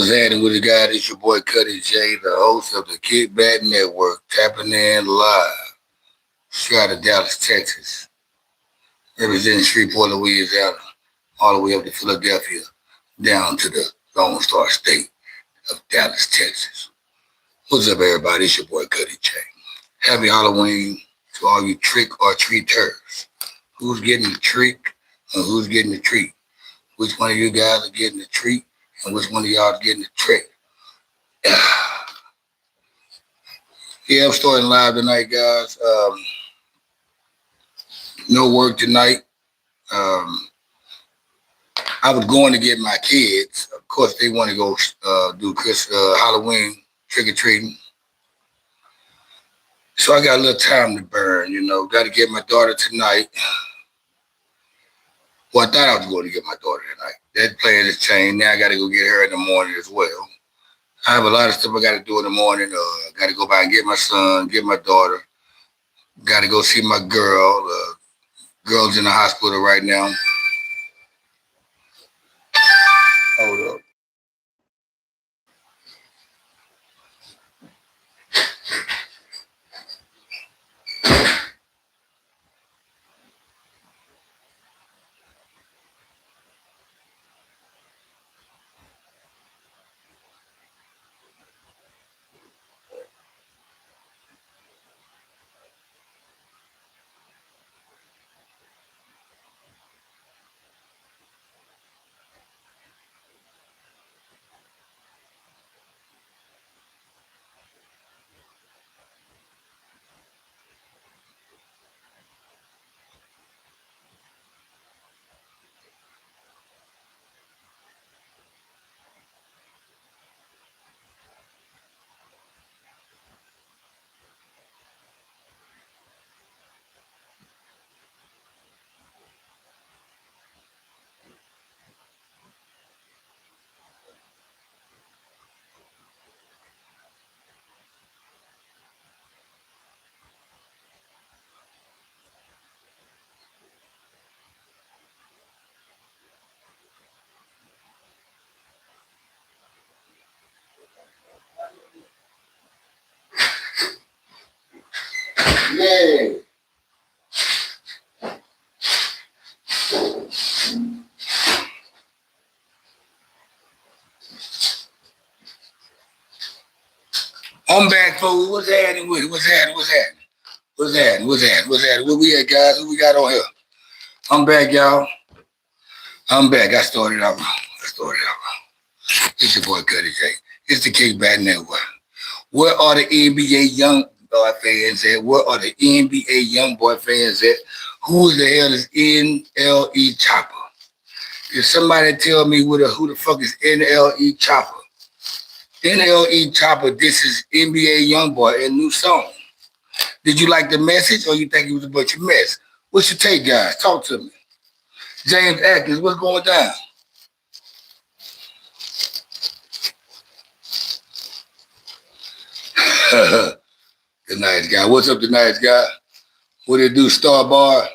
What's happening with the guy? It's your boy Cuddy J, the host of the Kickback Network, tapping in live, straight out of Dallas, Texas, representing Shreveport, Louisiana, all the way up to Philadelphia, down to the Lone Star State of Dallas, Texas. What's up, everybody? It's your boy Cuddy J. Happy Halloween to all you trick or treaters. Who's getting the trick and who's getting the treat? Which one of you guys are getting the treat and which one of y'all is getting the trick? Yeah, I'm starting live tonight, guys. No work tonight. Um, I was going to get my kids. Of course, they want to go do Halloween trick or treating. So I got a little time to burn, Got to get my daughter tonight. Well, I thought I was going to get my daughter tonight. That plan has changed. Now I got to go get her in the morning as well. I have a lot of stuff I got to do in the morning. Got to go by and get my son, get my daughter. Got to go see my girl. Girl's in the hospital right now. Hold up. Yay! I'm back, folks. What's happening with it? What's happening? What's happening? What's happening? What's happening? What's happening? What we at, guys? What we got on here? I'm back, y'all. I'm back. I started out wrong. It's your boy Cuddy J. It's the Kickback Network. Where are the NBA young boy fans at? Where are the NBA young boy fans at? Who the hell is NLE Chopper? If somebody tell me who the fuck is NLE Chopper? NLE Chopper, this is NBA Youngboy, a new song. Did you like the message or you think it was a bunch of mess? What's your take, guys? Talk to me. James Atkins, what's going down? The nice guy. What's up, the nice guy? What did it do, Star Bar?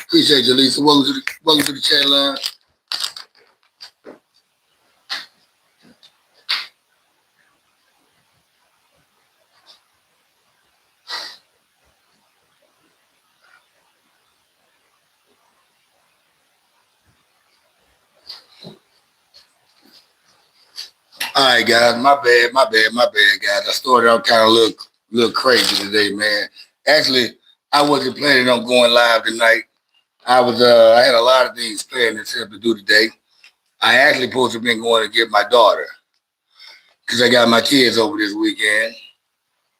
Appreciate you, Lisa. Welcome to the chat line. All right, guys. My bad, guys. I started out kind of little crazy today, man. Actually, I wasn't planning on going live tonight. I had a lot of things planned and set to do today. I actually supposed to been going to get my daughter because I got my kids over this weekend,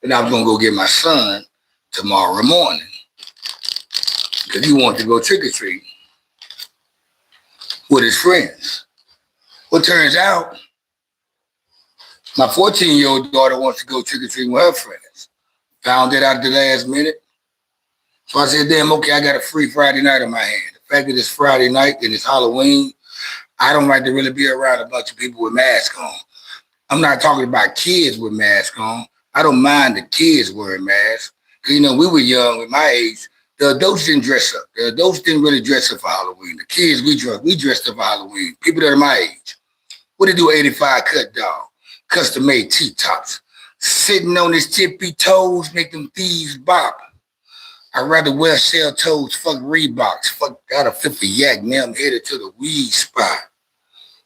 and I was gonna go get my son tomorrow morning because he wanted to go trick or treating. with his friends. Well, turns out my 14-year-old daughter wants to go trick-or-treating with her friends. Found it out at the last minute. So I said, damn, okay, I got a free Friday night on my hand. The fact that it's Friday night and it's Halloween, I don't like to really be around a bunch of people with masks on. I'm not talking about kids with masks on. I don't mind the kids wearing masks. Because, we were young at my age. The adults didn't dress up. The adults didn't really dress up for Halloween. The kids, we dressed up for Halloween. People that are my age. What they do, 85 cut dog, custom made T-tops. Sitting on his tippy toes, make them thieves bop. I'd rather wear shell toes, fuck Reeboks, fuck out a fifth of yak, now I'm headed to the weed spot.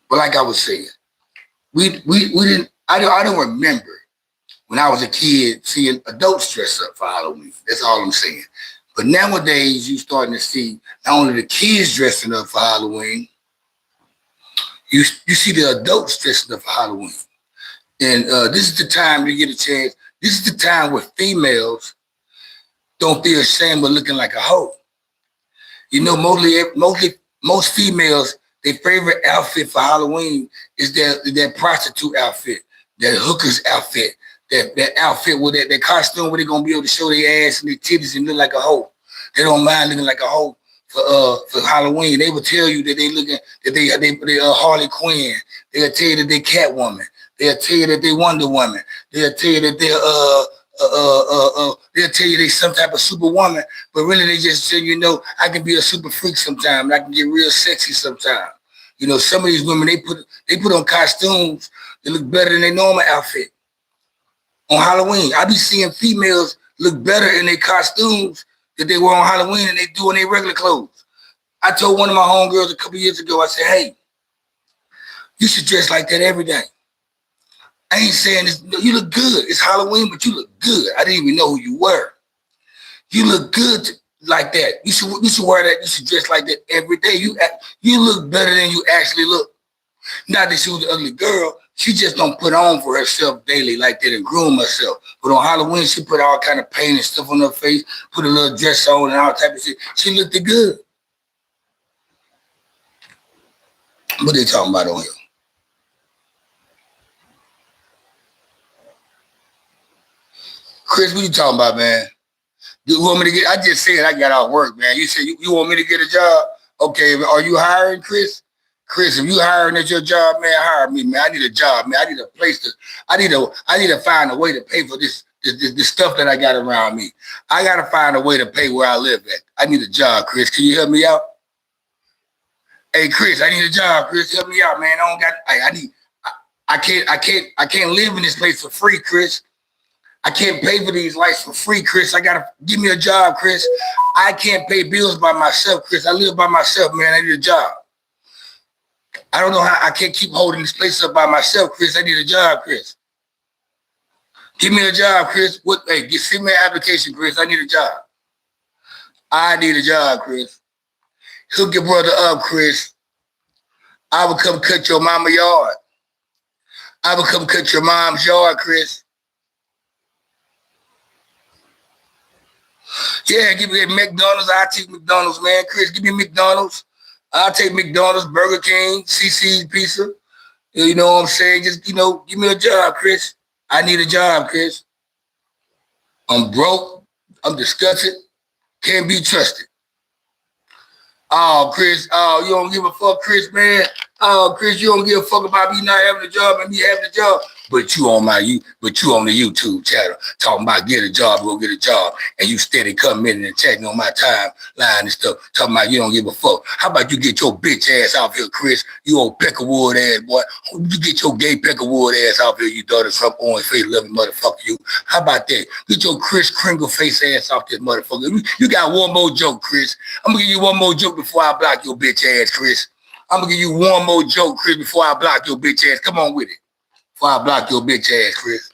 But like I was saying, we didn't, I don't remember when I was a kid seeing adults dress up for Halloween. That's all I'm saying. But nowadays, you starting to see not only the kids dressing up for Halloween, you see the adults dressing up for Halloween. And this is the time you get a chance. This is the time where females don't feel ashamed of looking like a hoe. Most females, their favorite outfit for Halloween is their prostitute outfit, that hooker's outfit, that outfit with that costume where they're gonna be able to show their ass and their titties and look like a hoe. They don't mind looking like a hoe for Halloween. They will tell you that they Harley Quinn. They'll tell you that they Catwoman. They'll tell you that they Wonder Woman. They'll tell you that they'll tell you they some type of superwoman, but really they just say, I can be a super freak sometimes. I can get real sexy sometimes. Some of these women, they put on costumes that look better than their normal outfit. On Halloween, I be seeing females look better in their costumes that they wear on Halloween than they do in their regular clothes. I told one of my homegirls a couple years ago, I said, hey, you should dress like that every day. I ain't saying this. You look good. It's Halloween, but you look good. I didn't even know who you were. You look good like that. You should wear that. You should dress like that every day. You look better than you actually look. Not that she was an ugly girl. She just don't put on for herself daily like that and groom herself. But on Halloween, she put all kind of paint and stuff on her face, put a little dress on and all type of shit. She looked good. What they talking about on here? Chris, what you talking about, man? You want me to get? I just said I got out of work, man. You said you want me to get a job? Okay, are you hiring, Chris? Chris, if you hiring at your job, man, hire me, man. I need a job, man. I need a place to. I need to find a way to pay for this stuff that I got around me. I gotta find a way to pay where I live at. I need a job, Chris. Can you help me out? Hey, Chris, I need a job. Chris, help me out, man. I can't live in this place for free, Chris. I can't pay for these lights for free, Chris. I gotta give me a job, Chris. I can't pay bills by myself, Chris. I live by myself, man. I need a job. I don't know how I can't keep holding this place up by myself, Chris. I need a job, Chris. Give me a job, Chris. Send me an application, Chris. I need a job. I need a job, Chris. Hook your brother up, Chris. I will come cut your mama's yard. I will come cut your mom's yard, Chris. Yeah, give me McDonald's. I'll take McDonald's, man. Chris, give me McDonald's. I'll take McDonald's, Burger King, CC's Pizza. You know what I'm saying? Just, give me a job, Chris. I need a job, Chris. I'm broke. I'm disgusted. Can't be trusted. Oh, Chris. Oh, you don't give a fuck, Chris, man. Oh, Chris, you don't give a fuck about me not having a job and me having a job. But you on the YouTube channel talking about get a job, go get a job, and you steady coming in and checking on my timeline and stuff, talking about you don't give a fuck. How about you get your bitch ass off here, Chris? You old Peckerwood ass boy. You get your gay Peckerwood ass off here, you daughter Trump orange face loving motherfucker. You. How about that? Get your Chris Kringle face ass off this motherfucker. You got one more joke, Chris. I'm gonna give you one more joke before I block your bitch ass, Chris. I'm gonna give you one more joke, Chris, before I block your bitch ass. Come on with it. Before I block your bitch ass, Chris.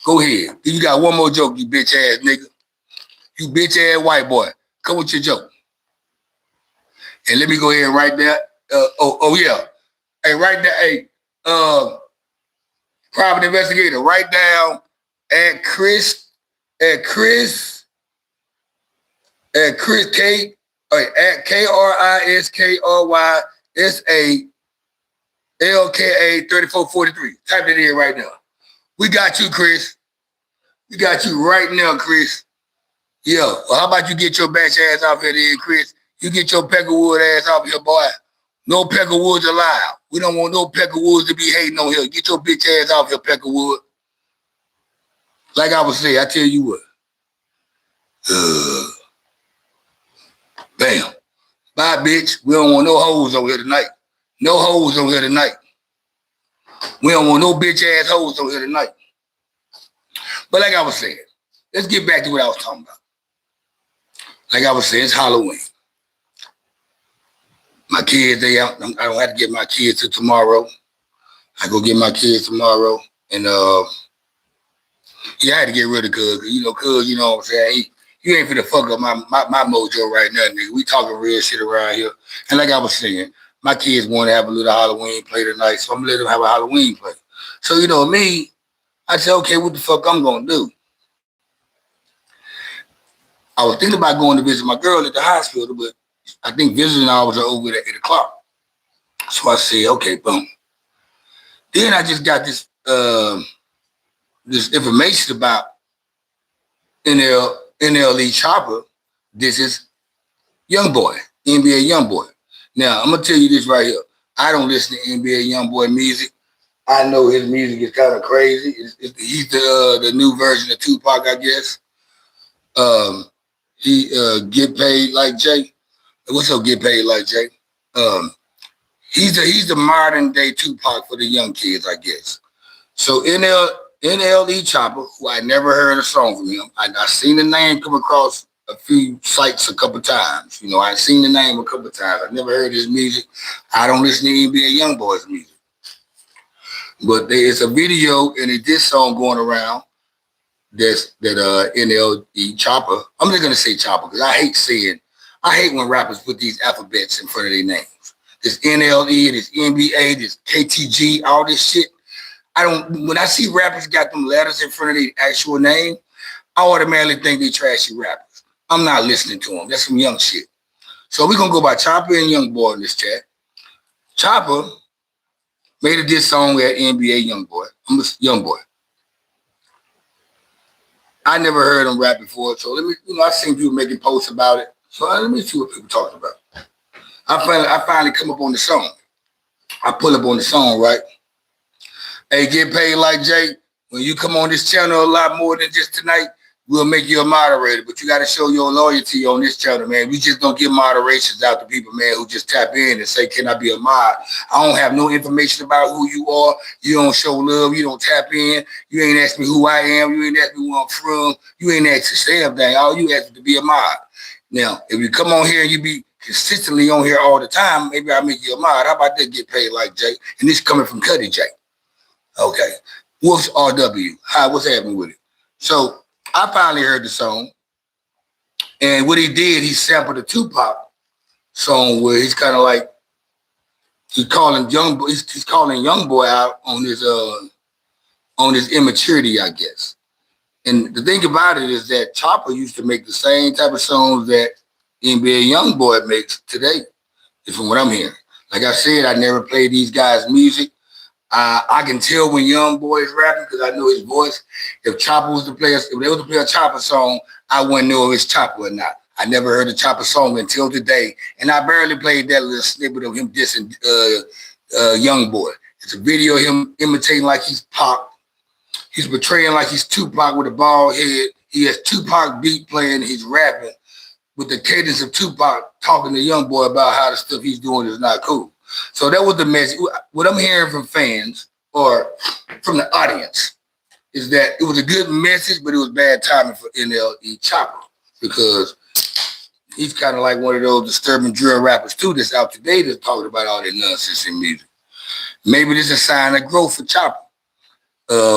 Go ahead. You got one more joke, you bitch ass nigga. You bitch ass white boy. Come with your joke. And let me go ahead and write that. Yeah. Hey, write that. Hey, private investigator, write down at Chris K, at KRISKRY SALKA3443. Type it in right now. We got you, Chris. We got you right now, Chris. Yeah. Well, how about you get your batch ass off here then, Chris? You get your Peckerwood ass off here, boy. No Peckerwoods allowed. We don't want no Peckerwoods to be hating on here. Get your bitch ass off here, Peckerwood. Like I was saying, I tell you what. Bam. Bye, bitch. We don't want no hoes over here tonight. No hoes over here tonight. We don't want no bitch ass hoes over here tonight. But like I was saying, let's get back to what I was talking about. Like I was saying, it's Halloween. My kids, they out. I don't have to get my kids till tomorrow. I go get my kids tomorrow. And yeah, I had to get rid of Cuz, you know what I'm saying? You ain't finna fuck up my mojo right now, nigga. We talking real shit around here. And like I was saying, my kids want to have a little Halloween play tonight, so I'm gonna let them have a Halloween play. So you know me, I said, okay, what the fuck I'm gonna do? I was thinking about going to visit my girl at the hospital, but I think visiting hours are over at 8 o'clock. So I said, okay, boom. Then I just got this this information about NLE Chopper. This is Youngboy, NBA Youngboy. Now, I'm going to tell you this right here. I don't listen to NBA Youngboy music. I know his music is kind of crazy. He's the new version of Tupac, I guess. He Get Paid Like Jay. What's up, Get Paid Like Jay? He's the modern day Tupac for the young kids, I guess. So NLE Chopper, who I never heard a song from him. I seen the name come across a few sites a couple times. You know, I seen the name a couple times. I never heard his music. I don't listen to NBA Youngboy's music. But there is a video and a diss song going around that NLE Chopper. I'm just gonna say Chopper because I hate when rappers put these alphabets in front of their names. This NLE, this NBA, this KTG, all this shit. When I see rappers got them letters in front of their actual name, I automatically think they trashy rappers. I'm not listening to them. That's some young shit. So we're gonna go by Chopper and Youngboy in this chat. Chopper made a diss song at NBA Youngboy. I'm a Youngboy. I never heard him rap before, so let me, I seen people making posts about it. So let me see what people talking about. I finally come up on the song. I pull up on the song, right? Hey, Get Paid Like Jay, when you come on this channel a lot more than just tonight, we'll make you a moderator. But you got to show your loyalty on this channel, man. We just don't give moderations out to people, man, who just tap in and say, can I be a mod? I don't have no information about who you are. You don't show love. You don't tap in. You ain't ask me who I am. You ain't ask me where I'm from. You ain't asked to say everything. All you asked to be a mod. Now, if you come on here and you be consistently on here all the time, maybe I'll make you a mod. How about that? Get Paid Like Jay? And this coming from Cuddy J. Okay. Wolf's RW. Hi, what's happening with it? So I finally heard the song. And what he did, he sampled a Tupac song where he's kind of like, he's calling Youngboy out on his immaturity, I guess. And the thing about it is that Chopper used to make the same type of songs that NBA Youngboy makes today, is from what I'm hearing. Like I said, I never played these guys' music. I can tell when Youngboy is rapping because I know his voice. If Chopper was to play, if they was to play a Chopper song, I wouldn't know if it's Chopper or not. I never heard a Chopper song until today, and I barely played that little snippet of him dissing Youngboy. It's a video of him imitating like he's Pac. He's portraying like he's Tupac with a bald head. He has Tupac beat playing. He's rapping with the cadence of Tupac talking to Youngboy about how the stuff he's doing is not cool. So that was the message. What I'm hearing from fans or from the audience is that it was a good message, but it was bad timing for NLE Chopper because he's kind of like one of those disturbing drill rappers too that's out today that's talking about all that nonsense in music. Maybe this is a sign of growth for Chopper.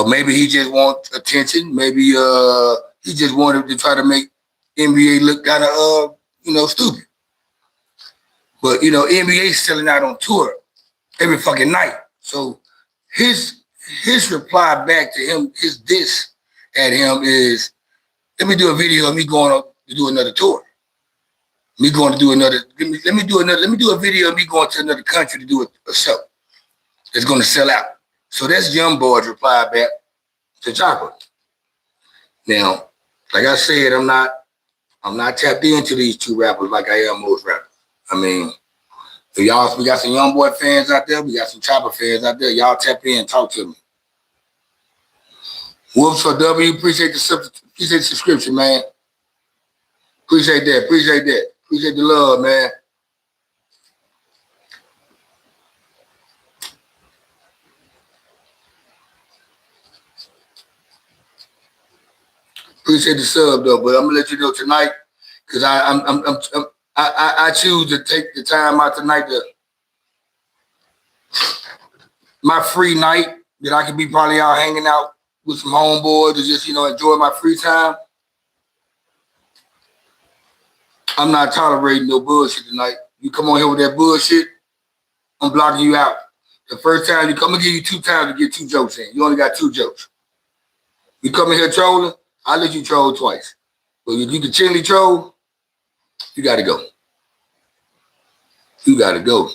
Maybe he just wants attention. Maybe he just wanted to try to make NBA look kind of, stupid. But, NBA's selling out on tour every fucking night. So his reply back to him, his diss at him is, let me do a video of me going up to do another tour. Me going to do another. Let me do another. Let me do a video of me going to another country to do a show. It's going to sell out. So that's Young Boy's reply back to Chopper. Now, like I said, I'm not tapped into these two rappers like I am most rappers. I mean, if y'all, we got some Young Boy fans out there, we got some Chopper fans out there. Y'all tap in and talk to me. Whoops for W, appreciate the subscription, man. Appreciate that, appreciate that. Appreciate the love, man. Appreciate the sub though, but I'm gonna let you know tonight because I choose to take the time out tonight to my free night that I could be probably out hanging out with some homeboys to just enjoy my free time. I'm not tolerating no bullshit tonight. You come on here with that bullshit, I'm blocking you out. The first time you come, I'm gonna give you 2 times to get 2 jokes in. You only got 2 jokes. You come in here trolling, I'll let you troll twice. But if you continually troll, you gotta go. You gotta go.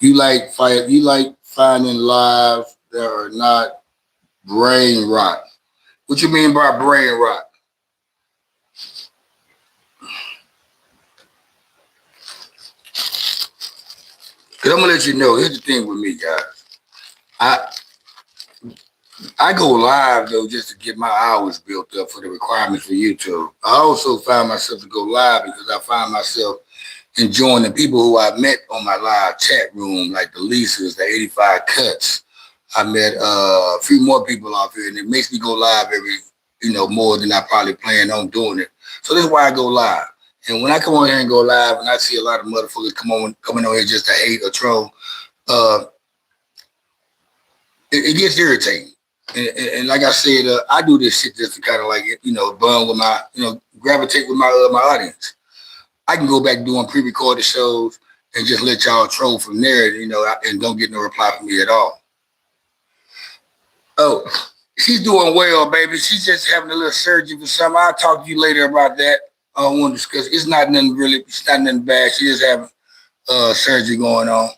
You like finding lives that are not brain rot. What you mean by brain rot? Cause I'm gonna let you know. Here's the thing with me, guys. I go live though just to get my hours built up for the requirements for YouTube. I also find myself to go live because I find myself enjoying the people who I met on my live chat room, like the Lisas, the 85 Cuts. I met a few more people out here, and it makes me go live every, more than I probably plan on doing it. So that's why I go live. And when I come on here and go live, and I see a lot of motherfuckers coming on here just to hate or troll, uh, it gets irritating. And like I said, I do this shit just to kind of like, bond with my, gravitate with my audience. I can go back doing pre-recorded shows and just let y'all troll from there, and don't get no reply from me at all. Oh, she's doing well, baby. She's just having a little surgery for something. I'll talk to you later about that. I don't want to discuss. It's not nothing really. It's not nothing bad. She just having surgery going on.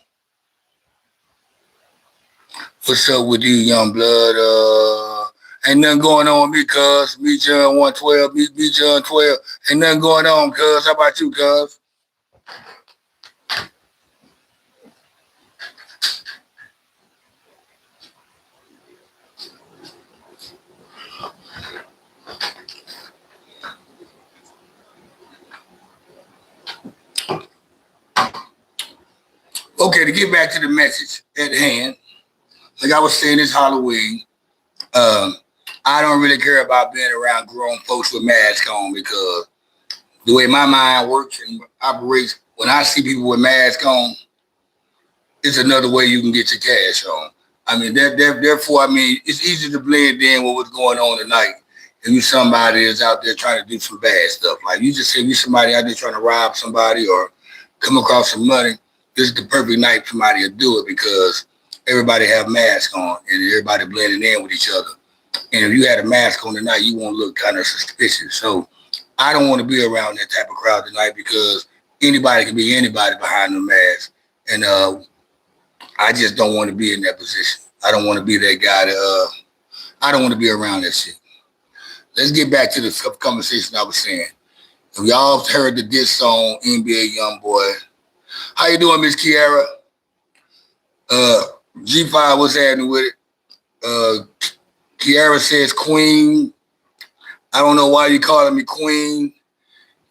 What's up with you, young blood? Ain't nothing going on with me, cuz. Me, John 112. Me, John 12. Ain't nothing going on, cuz. How about you, cuz? Okay, to get back to the message at hand, like I was saying, it's Halloween. I don't really care about being around grown folks with masks on because the way my mind works and operates, when I see people with masks on, it's another way you can get your cash on. I mean, therefore, I mean, it's easy to blend in with what's going on tonight. If you somebody is out there trying to do some bad stuff, like you just say you somebody out there trying to rob somebody or come across some money, this is the perfect night for somebody to do it because everybody have masks on and everybody blending in with each other. And if you had a mask on tonight, you won't look kind of suspicious. So I don't want to be around that type of crowd tonight because anybody can be anybody behind the mask. And I just don't want to be in that position. I don't want to be that guy that, I don't want to be around that shit. Let's get back to the conversation I was saying. If y'all heard the diss song, NBA Young Boy, how you doing, Miss Kiara? G5, what's happening with it? Kiara says Queen. I don't know why you calling me Queen.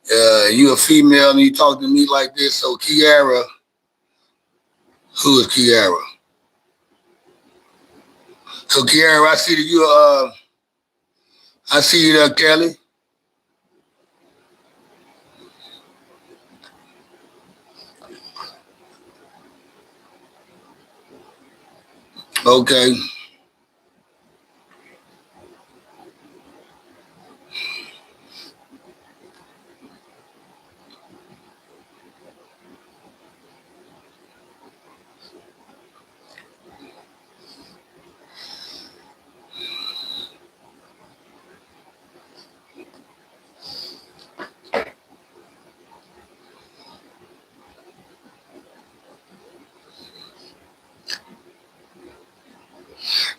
You a female and you talk to me like this. So Kiara, who is Kiara? So Kiara, I see that you I see you there, Kelly. Okay.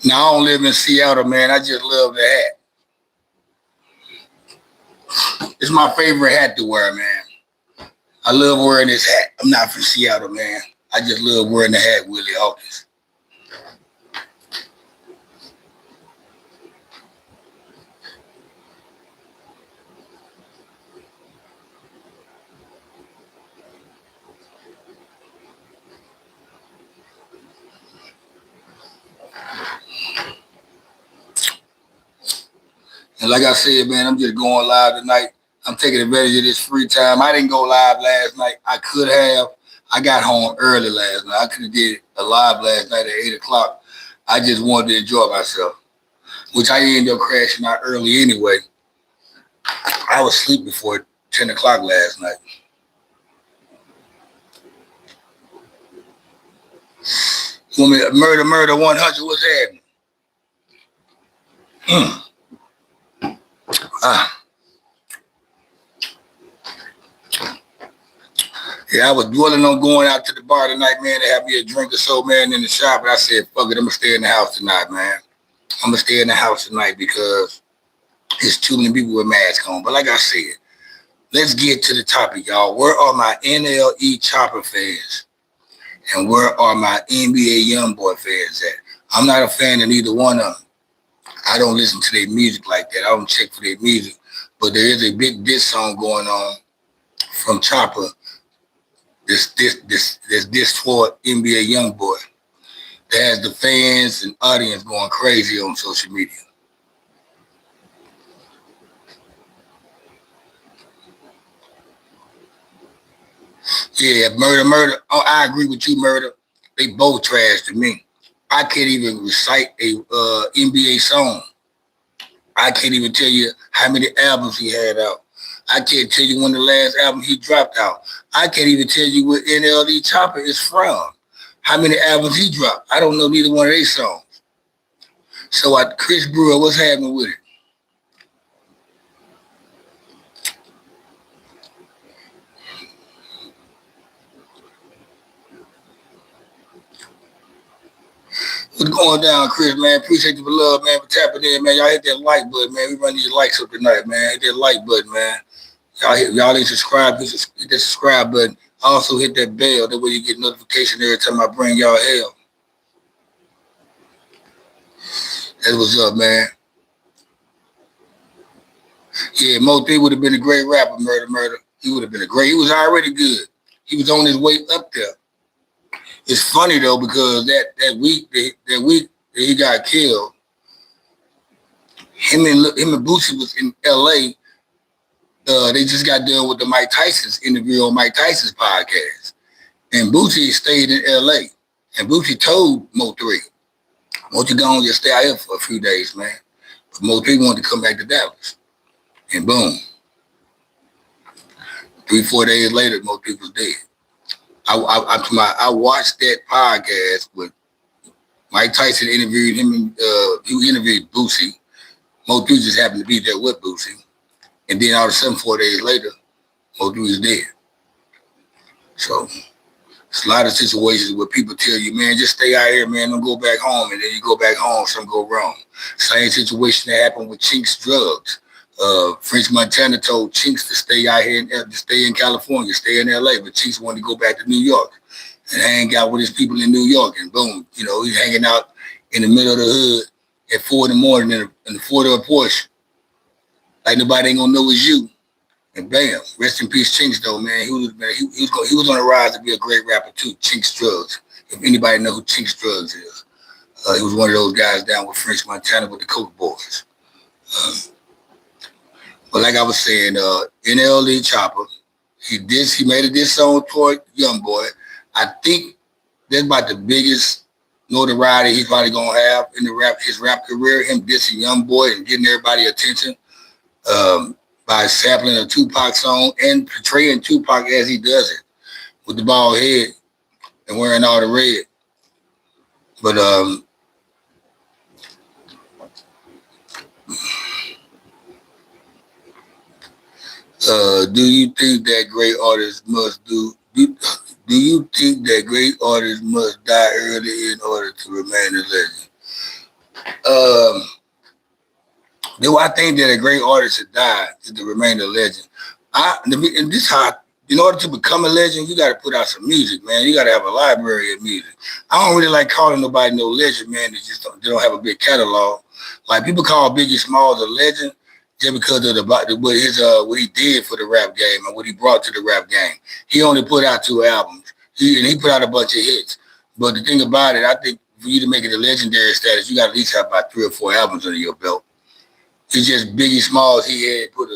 Now I don't live in Seattle, man. I just love the hat. It's my favorite hat to wear, man. I love wearing this hat. I'm not from Seattle, man. I just love wearing the hat, Willie Hawkins. And like I said, man, I'm just going live tonight. I'm taking advantage of this free time. I didn't go live last night. I could have. I got home early last night. I could have did a live last night at 8 o'clock. I just wanted to enjoy myself, which I ended up crashing out early anyway. I was asleep before 10 o'clock last night. Murder 100, what's happening? Yeah, I was dwelling on going out to the bar tonight, man, to have me a drink or so, man, in the shop. But I said, fuck it, I'm going to stay in the house tonight, man. I'm going to stay in the house tonight because there's too many people with masks on. But like I said, let's get to the topic, y'all. Where are my NLE Chopper fans? And where are my NBA Youngboy fans at? I'm not a fan of neither one of them. I don't listen to their music like that. I don't check for their music. But there is a big diss song going on from Chopper. This for NBA Youngboy that has the fans and audience going crazy on social media. Yeah, murder. Oh, I agree with you, murder. They both trash to me. I can't even recite a NBA song. I can't even tell you how many albums he had out. I can't tell you when the last album he dropped out. I can't even tell you where NLE Chopper is from. How many albums he dropped. I don't know neither one of their songs. So Chris Brewer, what's happening with it? What's going down, Chris, man? Appreciate the love, man, for tapping in, man. Y'all hit that like button, man. We run these likes up tonight, man. Hit that like button, man. Y'all ain't subscribed. Hit that subscribe button. Also hit that bell. That way you get notification every time I bring y'all hell. That's what's up, man. Yeah, Mo 3 would have been a great rapper, murder. He would have been he was already good. He was on his way up there. It's funny though because that week that he got killed, him and Boosie was in L.A. They just got done with the Mike Tyson's interview on Mike Tyson's podcast, and Boosie stayed in L.A. and Boosie told Mo 3, "Won't you go and just stay out here for a few days, man?" But Mo 3 wanted to come back to Dallas, and boom, 3-4 days later, Mo 3 was dead. I watched that podcast with Mike Tyson interviewed him, and he interviewed Boosie. Mo 3 just happened to be there with Boosie. And then all of a sudden, 4 days later, Mo 3 is dead. So it's a lot of situations where people tell you, man, just stay out here, man, don't go back home. And then you go back home, something go wrong. Same situation that happened with Chinx Drugs. French Montana told Chinx to stay out here, to stay in California, stay in LA, but Chinx wanted to go back to New York and hang out with his people in New York. And boom, he's hanging out in the middle of the hood at 4 in the morning in the Ford of a Porsche. Like nobody ain't gonna know it's you. And bam, rest in peace, Chinx though, man. He was on the rise to be a great rapper too, Chinx Drugs. If anybody know who Chinx Drugs is, he was one of those guys down with French Montana with the Coke Boys. But like I was saying, NLE Chopper, he made a diss song toward Youngboy. I think that's about the biggest notoriety he's probably gonna have in his rap career. Him dissing Youngboy and getting everybody attention by sampling a Tupac song and portraying Tupac as he does it, with the bald head and wearing all the red. But do you think that great artists must do you think that great artists must die early in order to remain a legend? Do I think that a great artist should die to remain a legend? And this how, in order to become a legend, you got to put out some music, man. You got to have a library of music. I don't really like calling nobody no legend, man. They don't have a big catalog. Like people call Biggie Smalls a legend just because of what he did for the rap game and what he brought to the rap game. He only put out 2 albums. He put out a bunch of hits. But the thing about it, I think for you to make it a legendary status, you got to at least have about 3 or 4 albums under your belt. It's just Biggie Smalls. He put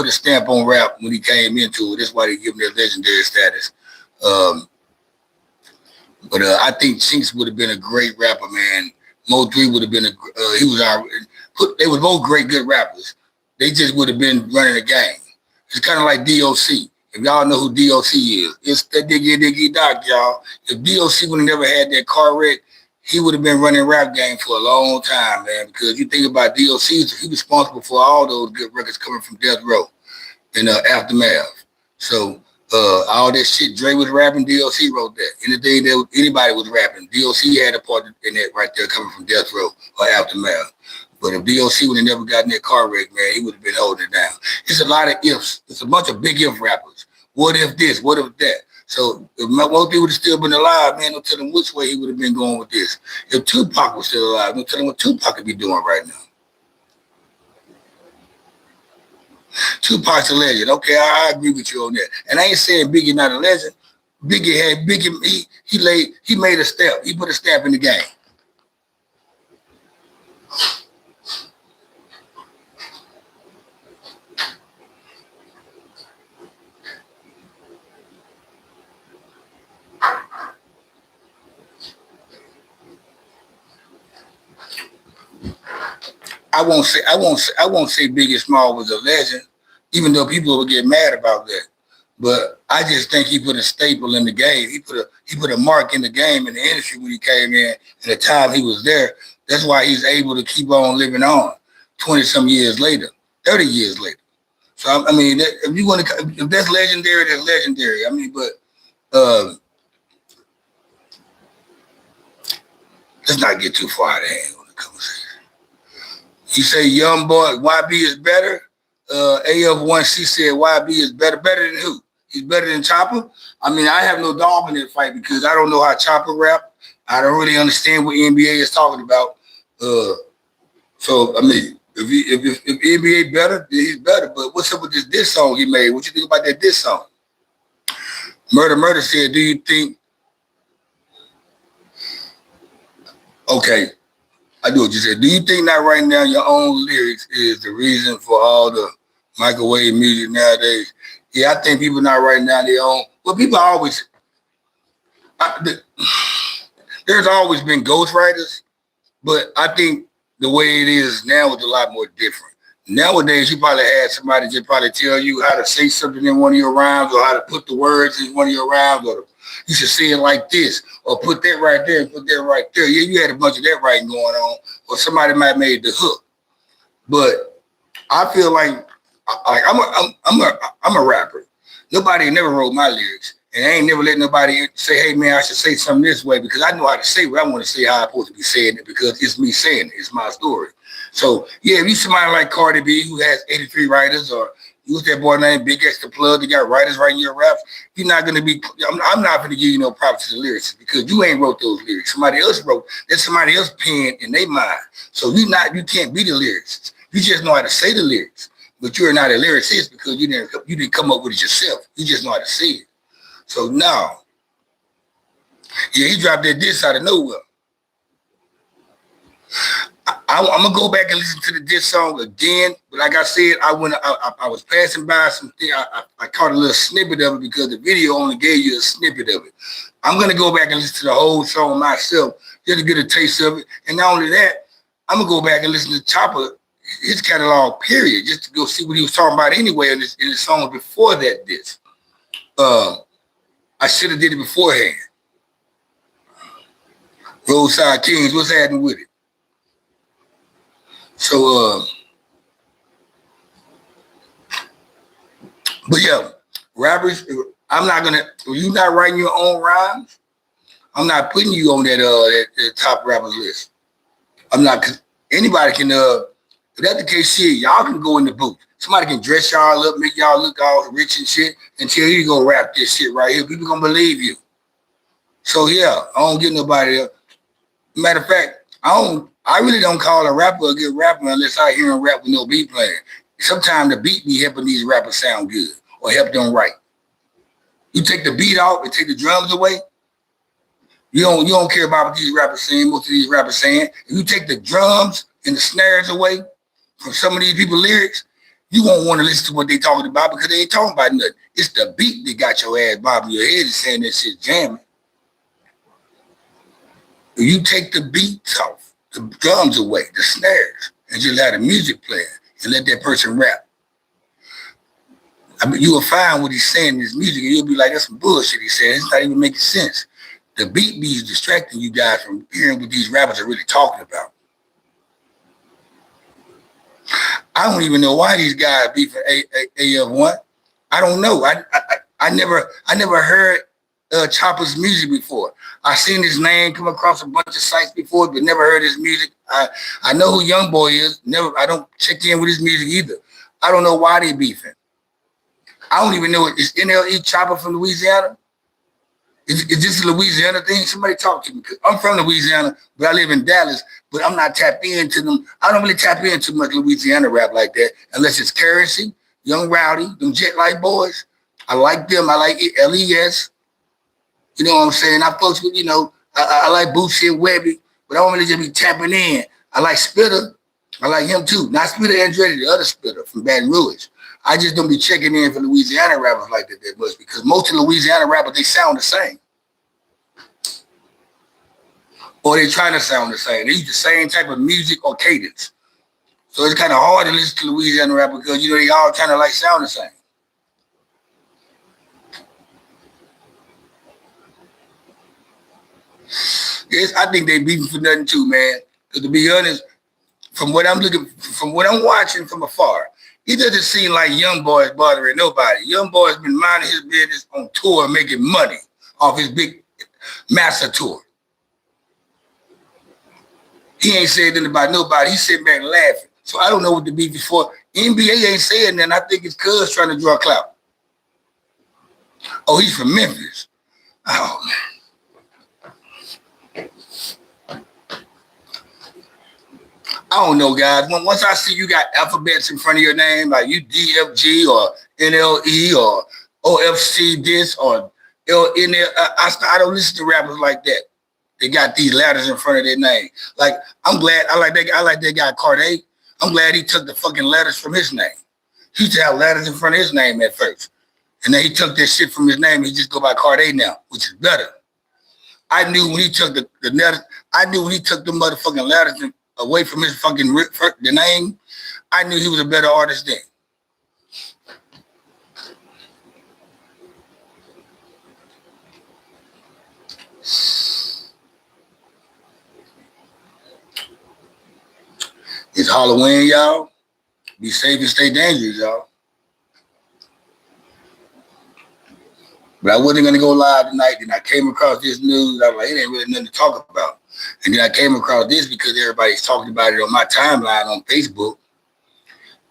a stamp on rap when he came into it. That's why they give him their legendary status. But I think Chinx would have been a great rapper, man. Mo3 would have been they were both great, good rappers. They just would have been running the game. It's kind of like DOC. If y'all know who DOC is, it's the Diggy Doc, y'all. If DOC would have never had that car wreck, he would have been running rap game for a long time, man. Because you think about DOC, he responsible for all those good records coming from Death Row and Aftermath. So all that shit Dre was rapping, DOC wrote that. Anything that anybody was rapping, DOC had a part in that right there coming from Death Row or Aftermath. But if DOC would have never gotten that car wreck, man, he would have been holding it down. It's a lot of ifs. It's a bunch of big if rappers. What if this? What if that? So if Mo3 would have still been alive, man, don't tell him which way he would have been going with this. If Tupac was still alive, don't tell him what Tupac could be doing right now. Tupac's a legend. Okay, I agree with you on that. And I ain't saying Biggie not a legend. He made a step. He put a stamp in the game. I won't say Biggie Small was a legend, even though people will get mad about that. But I just think he put a staple in the game. He put a mark in the game in the industry when he came in and the time he was there. That's why he's able to keep on living on 20-some years later, 30 years later. So I mean, if that's legendary, that's legendary. I mean, but let's not get too far out of hand on the conversation. You say Young Boy YB is better. AF1C said YB is better. Better than who? He's better than Chopper. I mean, I have no dog in that fight because I don't know how Chopper rap. I don't really understand what NBA is talking about. So I mean, if NBA better, then he's better. But what's up with this diss song he made? What you think about that diss song? Murder said, do you think? Okay. I do what you said. Do you think that right now your own lyrics is the reason for all the microwave music nowadays? Yeah, I think people not right now their own. Well, people always. There's always been ghostwriters, but I think the way it is now is a lot more different. Nowadays, you probably had somebody just probably tell you how to say something in one of your rhymes or how to put the words in one of your rhymes or you should say it like this, or put that right there and put that right there. Yeah, you had a bunch of that writing going on, or somebody might have made the hook. But I feel like I'm a rapper. Nobody never wrote my lyrics, and I ain't never let nobody say, "Hey man, I should say something this way," because I know how to say what I want to say, how I'm supposed to be saying it, because it's me saying it. It's my story. So yeah, if you somebody like Cardi B who has 83 writers, or use that boy named Big X the Plug, they got writers writing your raps, you're not going to be, I'm not going to give you no props to the lyrics because you ain't wrote those lyrics. Somebody else wrote, that's somebody else pen in their mind. So you can't be the lyricist. You just know how to say the lyrics, but you're not a lyricist because you didn't come up with it yourself. You just know how to say it. So now, yeah, he dropped that diss out of nowhere. I'm gonna go back and listen to the diss song again, but like I said, I was passing by something. I caught a little snippet of it because the video only gave you a snippet of it. I'm gonna go back and listen to the whole song myself just to get a taste of it. And not only that, I'm gonna go back and listen to Chopper, his catalog, period, just to go see what he was talking about anyway in the song before that diss. I should have did it beforehand. Roadside Kings, what's happening with it? So, but yeah, rappers, I'm not gonna, if you're not writing your own rhymes, I'm not putting you on that top rappers list. I'm not, Anybody can, if that's the case, shit, y'all can go in the booth. Somebody can dress y'all up, make y'all look all rich and shit, and tell you to go rap this shit right here. People gonna believe you. So yeah, I don't get nobody else. Matter of fact, I really don't call a rapper a good rapper unless I hear him rap with no beat playing. Sometimes the beat be helping these rappers sound good or help them write. You take the beat out and take the drums away. You don't care about what these rappers saying. Most of these rappers saying. If you take the drums and the snares away from some of these people's lyrics, you won't want to listen to what they talking about because they ain't talking about nothing. It's the beat that got your ass bobbing your head and saying that shit jamming. If you take the beats off, the drums away, the snares, and just let the music play and let that person rap, I mean, you will find what he's saying in his music and you'll be like, that's some bullshit he said. It's not even making sense. The beat be distracting you guys from hearing what these rappers are really talking about. I don't even know why these guys beefing AF1. I don't know. I never heard Chopper's music before. I seen his name come across a bunch of sites before, but never heard his music. I know who Youngboy is. I don't check in with his music either. I don't know why they beefing. I don't even know. Is NLE Chopper from Louisiana? Is this a Louisiana thing? Somebody talk to me. I'm from Louisiana, but I live in Dallas, but I'm not tapped into them. I don't really tap into much Louisiana rap like that unless it's Currency, Young Rowdy, them Jet Light Boys. I like them. I like LES. You know what I'm saying? I fucks with, I like Bootsy and Webby, but I don't really just be tapping in. I like Spitter. I like him too. Not Spitter Andretti, the other Spitter from Baton Rouge. I just don't be checking in for Louisiana rappers like that much because most of the Louisiana rappers, they sound the same. Or they trying to sound the same. They use the same type of music or cadence. So it's kind of hard to listen to Louisiana rap because, they all kind of like sound the same. Yes, I think they beating for nothing too, man. Because to be honest, from what I'm watching from afar, it doesn't seem like Youngboy is bothering nobody. Youngboy's been minding his business on tour, making money off his big master tour. He ain't saying nothing about nobody. He's sitting back laughing. So I don't know what the beef is for. NBA ain't saying nothing. I think it's Cuz trying to draw clout. Oh, he's from Memphis. Oh, man. I don't know, guys. Once I see you got alphabets in front of your name, like you DFG or NLE or OFC this or LNL, I don't listen to rappers like that. They got these letters in front of their name. Like, I'm glad, I like that guy Cordae. I'm glad he took the fucking letters from his name. He used to have letters in front of his name at first. And then he took that shit from his name. He just go by Cordae now, which is better. I knew when he took the letters, I knew when he took the motherfucking letters away from his fucking the name, I knew he was a better artist then. It's Halloween, y'all. Be safe and stay dangerous, y'all. But I wasn't going to go live tonight. Then I came across this news. I was like, it ain't really nothing to talk about. And then I came across this because everybody's talking about it on my timeline on Facebook.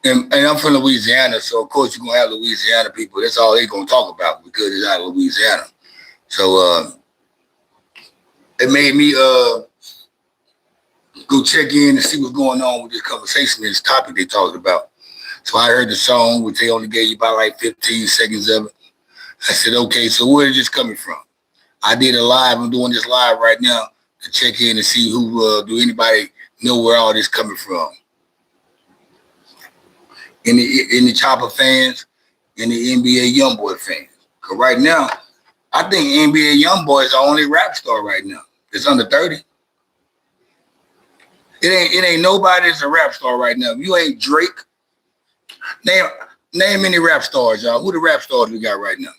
And I'm from Louisiana, so of course you're going to have Louisiana people. That's all they're going to talk about because it's out of Louisiana. So it made me go check in and see what's going on with this conversation and this topic they talked about. So I heard the song, which they only gave you about like 15 seconds of it. I said, okay, so where is this coming from? I did a live. I'm doing this live right now to check in and see who, do anybody know where all this coming from? In the Chopper fans, in the NBA Youngboy fans. Because right now, I think NBA Youngboy is the only rap star right now. It's under 30. It ain't nobody that's a rap star right now. You ain't Drake. Name any rap stars, y'all. Who the rap stars we got right now?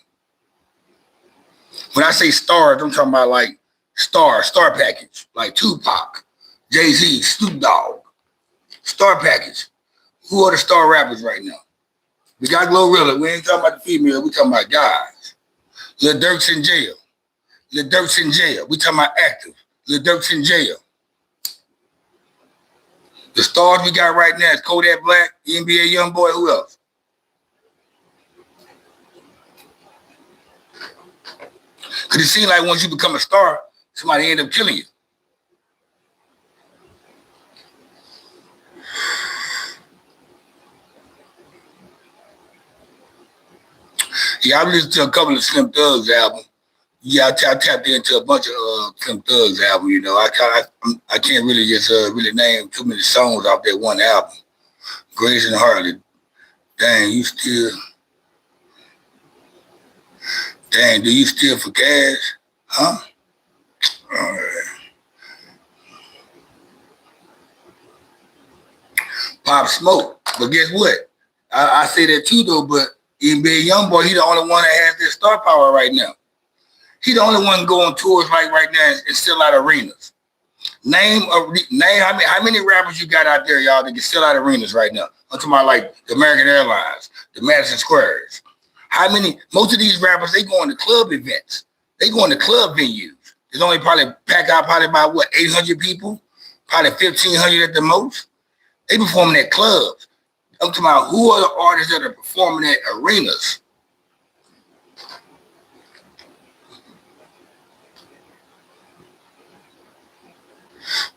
When I say stars, I'm talking about like star package, like Tupac, Jay-Z, Snoop Dogg, star package. Who are the star rappers right now? We got Glorilla. We ain't talking about the female. We talking about guys. Lil Durk's in jail. Lil Durk's in jail. We talking about active. Lil Durk's in jail. The stars we got right now is Kodak Black, NBA YoungBoy, who else? Because it seems like once you become a star, somebody end up killing you. Yeah, I listened to a couple of Slim Thugs albums. Yeah, I tapped into a bunch of Slim Thugs albums. You know, I can't really just really name too many songs off that one album. Grace and Harley. Dang, you still. Dang, do you steal for cash? Huh? All right. Pop Smoke. But guess what? I say that too, though, but even being YoungBoy, he the only one that has this star power right now. He the only one going tours right now and sell out arenas. Name how many rappers you got out there, y'all, that can sell out arenas right now? I'm talking about like the American Airlines, the Madison Squares. How many? Most of these rappers, they go into club events. They go into club venues. There's only probably pack out probably about what, 800 people, probably 1,500 at the most. They performing at clubs. I'm talking about who are the artists that are performing at arenas.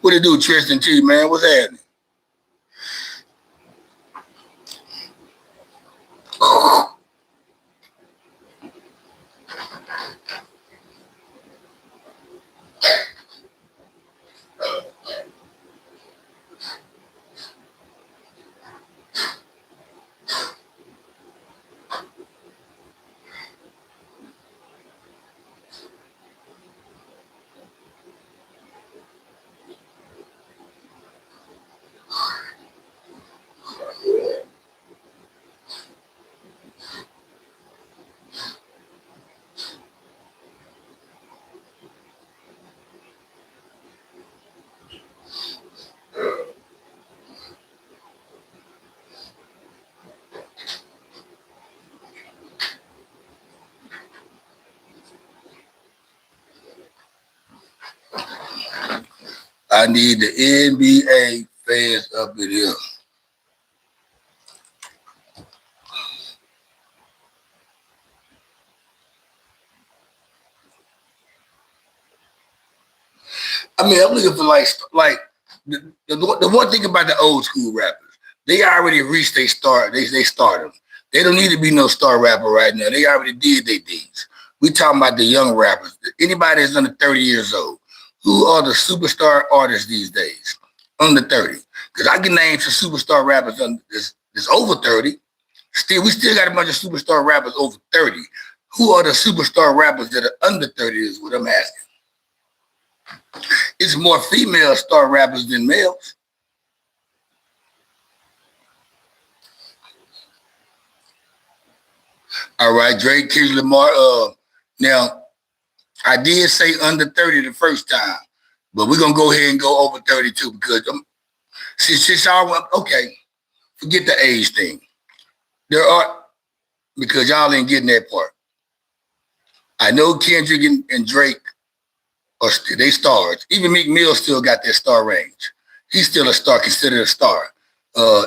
What it do, Tristan T, man? What's happening? I need the NBA fans up in here. I mean, I'm looking for like the one thing about the old school rappers, they already reached their start. They stardom. They don't need to be no star rapper right now. They already did their things. We talking about the young rappers. Anybody that's under 30 years old. Who are the superstar artists these days? Under 30. Because I can name some superstar rappers that's over 30. We still got a bunch of superstar rappers over 30. Who are the superstar rappers that are under 30 is what I'm asking. It's more female star rappers than males. All right, Drake, Kendrick Lamar. Now, I did say under 30 the first time, but we're going to go ahead and go over 32 because since y'all went, okay, forget the age thing. Because y'all ain't getting that part. I know Kendrick and Drake they stars. Even Meek Mill still got that star range. He's still a star, considered a star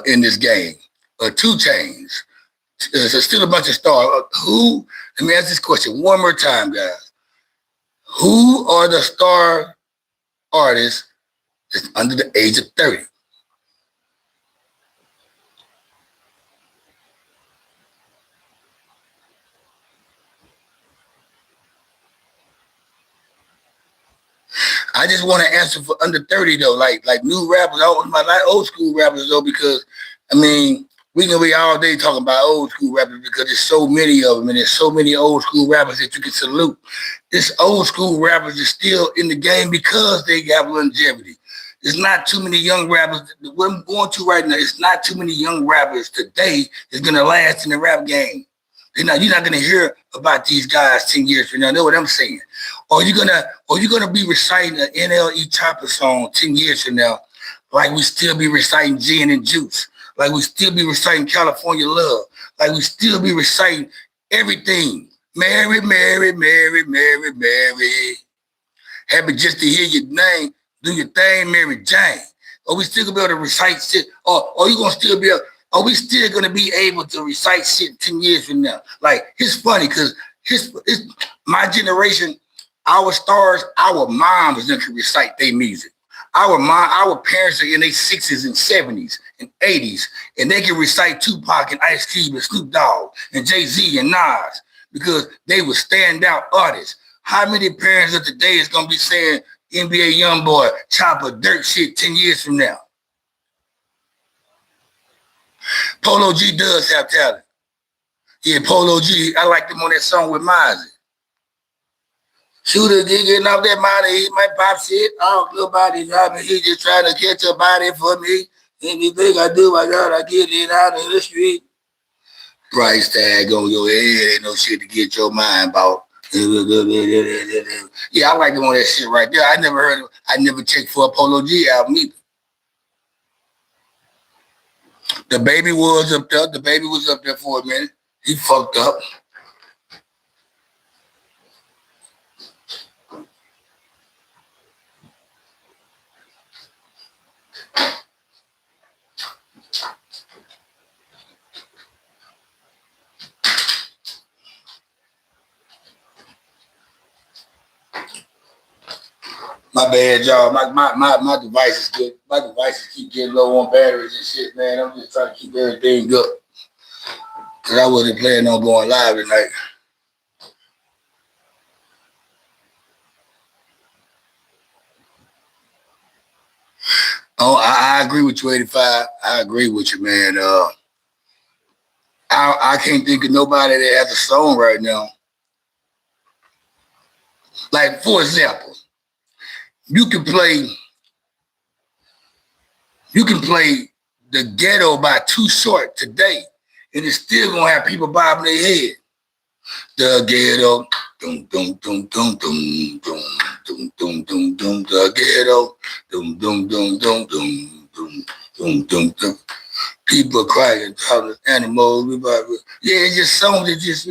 in this game. 2 Chainz. There's still a bunch of stars. Let me ask this question one more time, guys. Who are the star artists that's under the age of 30? I just want to answer for under 30 though, like new rappers. I like old school rappers though, because I mean we can be all day talking about old school rappers because there's so many of them and there's so many old school rappers that you can salute. This old school rappers is still in the game because they have longevity. There's not too many young rappers. What I'm going to right now, it's not too many young rappers today that's gonna last in the rap game. You're not gonna hear about these guys 10 years from now. Know what I'm saying? Or you're gonna be reciting an NLE Chopper song 10 years from now, like we still be reciting Gin and Juice, like we still be reciting California Love, like we still be reciting everything. Mary, Mary, Mary, Mary, Mary. Happy just to hear your name, do your thing, Mary Jane. Are we still gonna be able to recite shit? Or are you gonna still be able, are we still gonna be able to recite shit 10 years from now? Like, it's funny because my generation, our stars, our moms that can recite their music. Our parents are in their 60s and 70s and 80s, and they can recite Tupac and Ice Cube and Snoop Dogg and Jay-Z and Nas because they were standout artists. How many parents of today is gonna be saying NBA YoungBoy, Chopper, Dirt shit 10 years from now? Polo G does have talent. Yeah, Polo G, I like him on that song with Mozzie. Shooter getting off that money, he might pop shit off. Nobody dropping, he just trying to catch a body for me. Anything I do, I gotta get it out of the street. Price tag on your head, ain't no shit to get your mind about. Yeah, I like him on that shit right there. I never heard of, I never checked for a Polo G album either. The baby was up there. The baby was up there for a minute. He fucked up. My bad, y'all. My device is good. My devices keep getting low on batteries and shit, man. I'm just trying to keep everything up. Because I wasn't planning on going live tonight. Oh, I agree with you, 85. I agree with you, man. I can't think of nobody that has a song right now. Like, for example, you can play The Ghetto by Too Short today, and it's still gonna have people bobbing their head. The Ghetto, dum dum dum dum dum dum dum dum dum dum. The Ghetto, dum dum dum dum dum dum dum dum dum. People crying, talking animals. Yeah, it's just songs that just,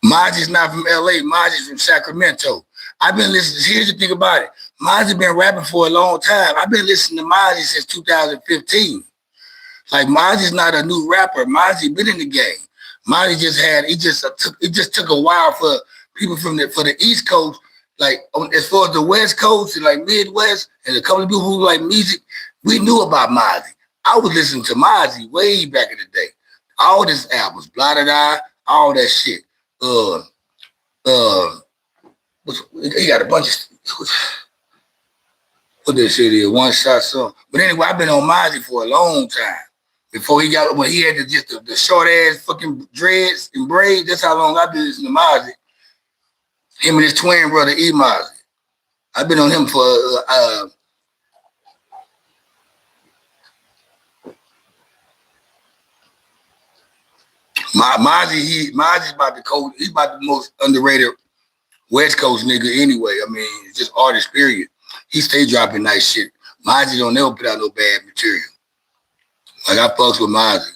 Mozzie's not from LA. Mozzie's from Sacramento. I've been listening. Here's the thing about it. Mozzie's been rapping for a long time. I've been listening to Mozzie since 2015. Like, Mozzie's not a new rapper. Mozzie been in the game. Mozzie just had, it just took a while for people for the East Coast, like as far as the West Coast and like Midwest, and a couple of people who like music, we knew about Mozzie. I was listening to Mozzie way back in the day. All his albums, Blah Da Da, all that shit. Uh, he got a bunch of what this shit is, one shot song. But anyway, I've been on Mozzie for a long time. Before he got, when he had the short ass fucking dreads and braids, that's how long I've been listening to Mozzie. Him and his twin brother E Mozzie. I've been on him for Mozzie's about he's about the most underrated West Coast nigga anyway. I mean, it's just artist period. He stay dropping nice shit. Mozzie don't never put out no bad material. Like, I fucks with Mozzie.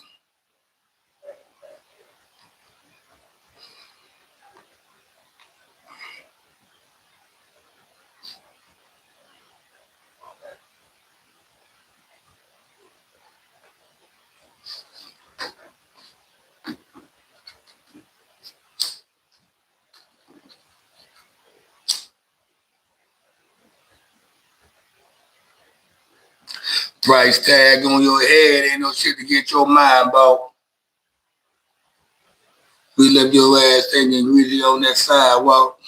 Price tag on your head ain't no shit to get your mind about. We left your ass thinking greasy on that sidewalk.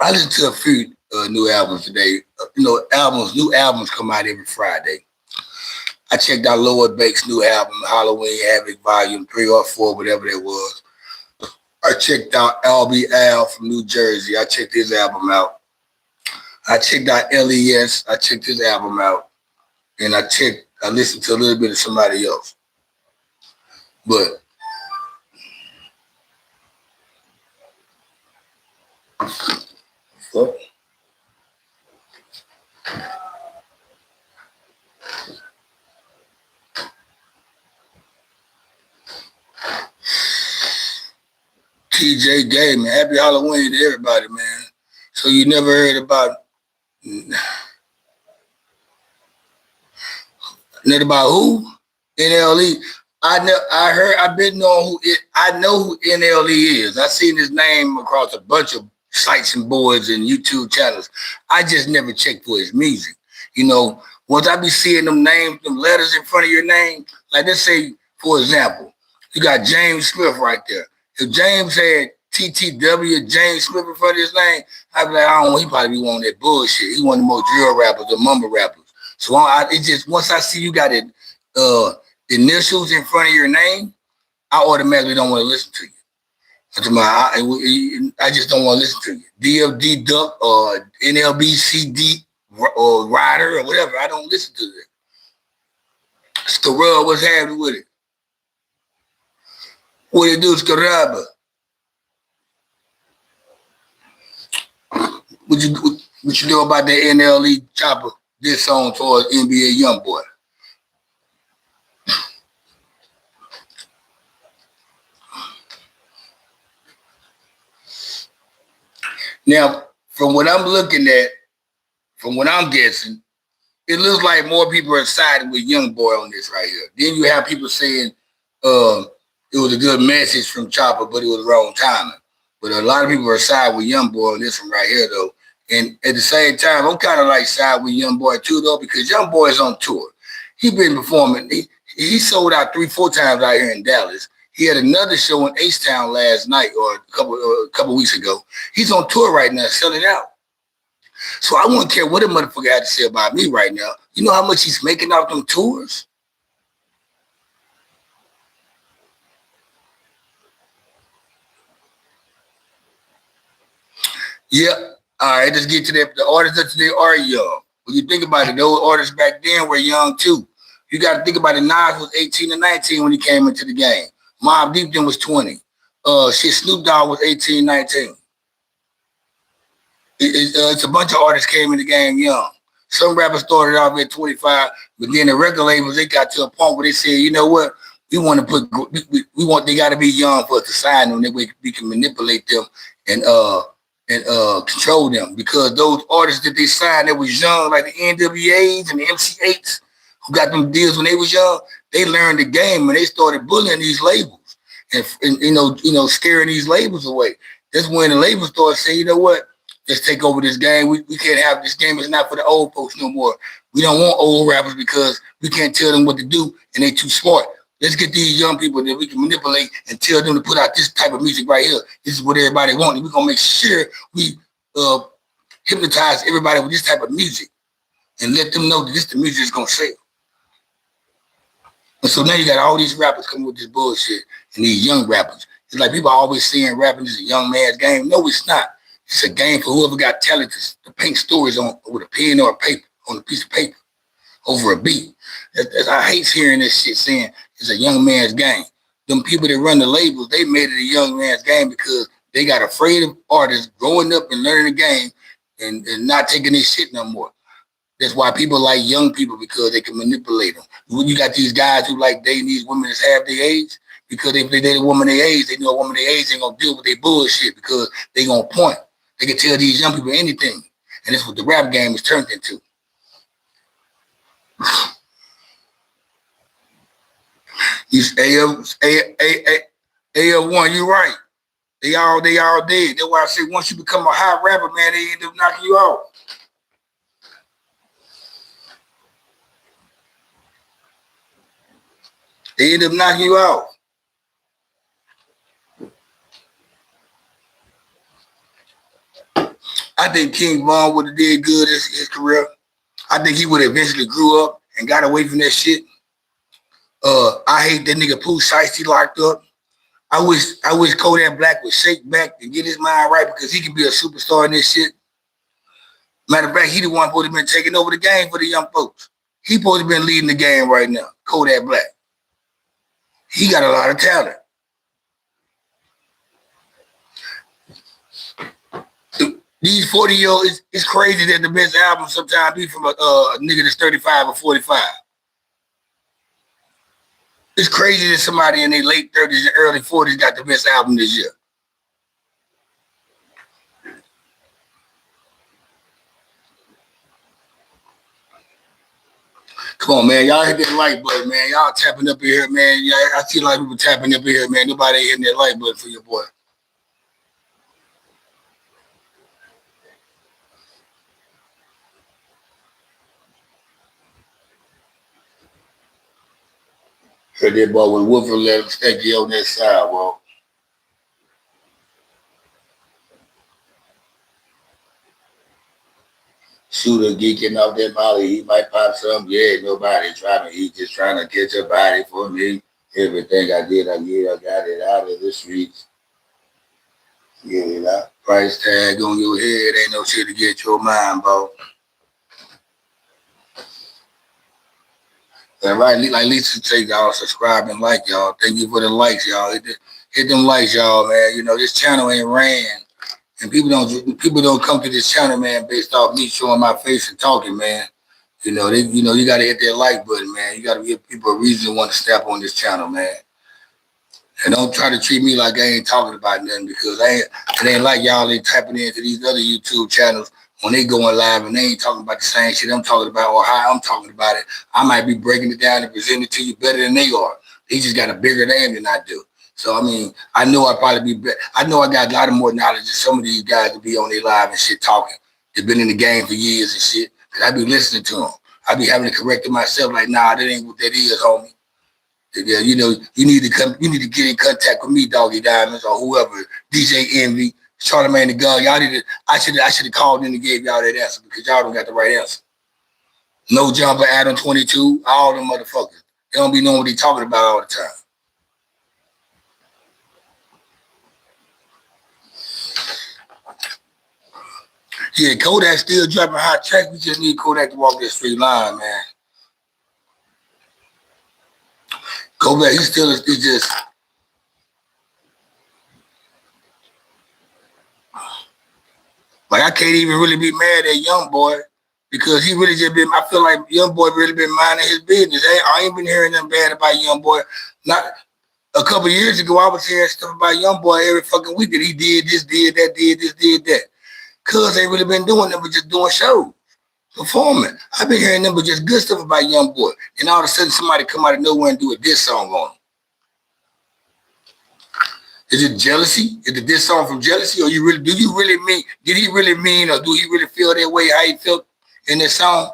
I listened to a few new albums today. New albums come out every Friday. I checked out Lloyd Bank's new album, Halloween Havoc Volume 3 or 4, whatever that was. I checked out Albie Al from New Jersey. I checked his album out. I checked out LES. I checked his album out. And I listened to a little bit of somebody else. But fuck. DJ Gay, man. Happy Halloween to everybody, man. So you never heard about nothing about who? NLE. I heard. I've been knowing who. I know who NLE is. I seen his name across a bunch of sites and boards and YouTube channels. I just never checked for his music. You know, once I be seeing them names, them letters in front of your name, like let's say, for example, you got James Smith right there. If James had TTW, James Smith in front of his name, I'd be like, I don't know, he probably be wanting that bullshit. He one of the more drill rappers, the mumble rappers. So it just once I see you got it initials in front of your name, I automatically don't want to listen to you. I just don't want to listen to you. DFD Duck or NLBCD or Ryder or whatever. I don't listen to that. Scarab, what's happening with it? What do you do, Scarab? What you know about that NLE Chopper? This song towards NBA Youngboy. Now, from what I'm looking at, from what I'm guessing, it looks like more people are siding with Youngboy on this right here. Then you have people saying it was a good message from Chopper, but it was wrong timing. But a lot of people are siding with Youngboy on this one right here, though. And at the same time, I'm kind of like side with Youngboy too, though, because Youngboy is on tour. He been performing. He sold out 3-4 times out here in Dallas. He had another show in H-Town last night or a couple weeks ago. He's on tour right now, selling out. So I wouldn't care what a motherfucker had to say about me right now. You know how much he's making off them tours? Yeah. All right, let's get to that. The artists of today are young. When you think about it, those artists back then were young too. You got to think about it. Nas was 18 and 19 when he came into the game. Mobb Deep then was 20. Snoop Dogg was 18, 19. It's a bunch of artists came in the game young. Some rappers started off at 25, but then the record labels, they got to a point where they said, you know what? We want to put, they got to be young for us to sign them. That way we can manipulate them and control them, because those artists that they signed that was young, like the NWAs and the MC8s, who got them deals when they was young, they learned the game and they started bullying these labels and you know, scaring these labels away. That's when the labels started saying, you know what, let's take over this game. We can't have this game. It's not for the old folks no more. We don't want old rappers because we can't tell them what to do and they too smart. Let's get these young people that we can manipulate and tell them to put out this type of music right here. This is what everybody wants. And we're going to make sure we hypnotize everybody with this type of music and let them know that this the music is going to sell. And so now you got all these rappers coming with this bullshit and these young rappers. It's like people are always saying rapping is a young man's game. No, it's not. It's a game for whoever got talent to paint stories on with a pen or a paper, on a piece of paper, over a beat. I hate hearing this shit saying it's a young man's game. Them people that run the labels, they made it a young man's game because they got afraid of artists growing up and learning the game and not taking this shit no more. That's why people like young people, because they can manipulate them. When you got these guys who like dating these women that's half their age, because if they date a woman their age, they know a woman their age ain't gonna deal with their bullshit because they gonna point. They can tell these young people anything. And that's what the rap game is turned into. AF1, you're right. They all dead. That's why I say once you become a hot rapper, man, they end up knocking you out. They end up knocking you out. I think King Von would have did good in his career. I think he would have eventually grew up and got away from that shit. I hate that nigga Pooh Shiesty locked up. I wish Kodak Black would shake back and get his mind right, because he could be a superstar in this shit. Matter of fact, he the one supposed to been taking over the game for the young folks. He supposed to been leading the game right now, Kodak Black. He got a lot of talent. These 40-year-olds, it's crazy that the best album sometimes be from a nigga that's 35 or 45. It's crazy that somebody in their late 30s and early 40s got the best album this year. Come on, man. Y'all hit that like button, man. Y'all tapping up in here, man. Yeah, I see a lot of people tapping up in here, man. Nobody ain't hitting that like button for your boy. Heard that boy with Wolfer let him stake you on that sidewalk. Shooter geeking off that molly, he might pop some. Yeah, nobody trying to. He just trying to catch a body for me. Everything I did, I got it out of the streets. Get it out. Price tag on your head, ain't no shit to get your mind, bro. And right, like Lisa say, y'all subscribe and like y'all. Thank you for the likes, y'all. Hit them likes, y'all, man. You know this channel ain't ran, and people don't come to this channel, man, based off me showing my face and talking, man. You know, you got to hit that like button, man. You got to give people a reason to want to step on this channel, man. And don't try to treat me like I ain't talking about nothing because it ain't like y'all ain't tapping into these other YouTube channels when they going live and they ain't talking about the same shit I'm talking about or how I'm talking about it. I might be breaking it down and presenting it to you better than they are. They just got a bigger name than I do. So, I mean, I know I'd probably be better. I know I got a lot of more knowledge than some of these guys to be on their live and shit talking. They've been in the game for years and shit. Because I be listening to them. I be having to correct it myself like, nah, that ain't what that is, homie. Yeah, you know, you need to get in contact with me, Doggy Diamonds, or whoever, DJ Envy, Charlamagne the Gun. I should have called in and gave y'all that answer because y'all don't got the right answer. No Jumper, Adam 22, all them motherfuckers. They don't be knowing what they talking about all the time. Yeah, Kodak still dropping hot tracks. We just need Kodak to walk this straight line, man. Kodak, he still is just. Like I can't even really be mad at Young Boy because he really just been. I feel like Young Boy really been minding his business. I ain't been hearing nothing bad about Young Boy. Not a couple of years ago, I was hearing stuff about Young Boy every fucking week that he did this, did that, did this, did that. Cuz ain't really been doing nothing but just doing shows, performing. I've been hearing nothing but just good stuff about Young Boy. And all of a sudden somebody come out of nowhere and do a diss song on him. Is it jealousy? Is it this song from jealousy? Or did he really mean, or do he really feel that way how he felt in this song?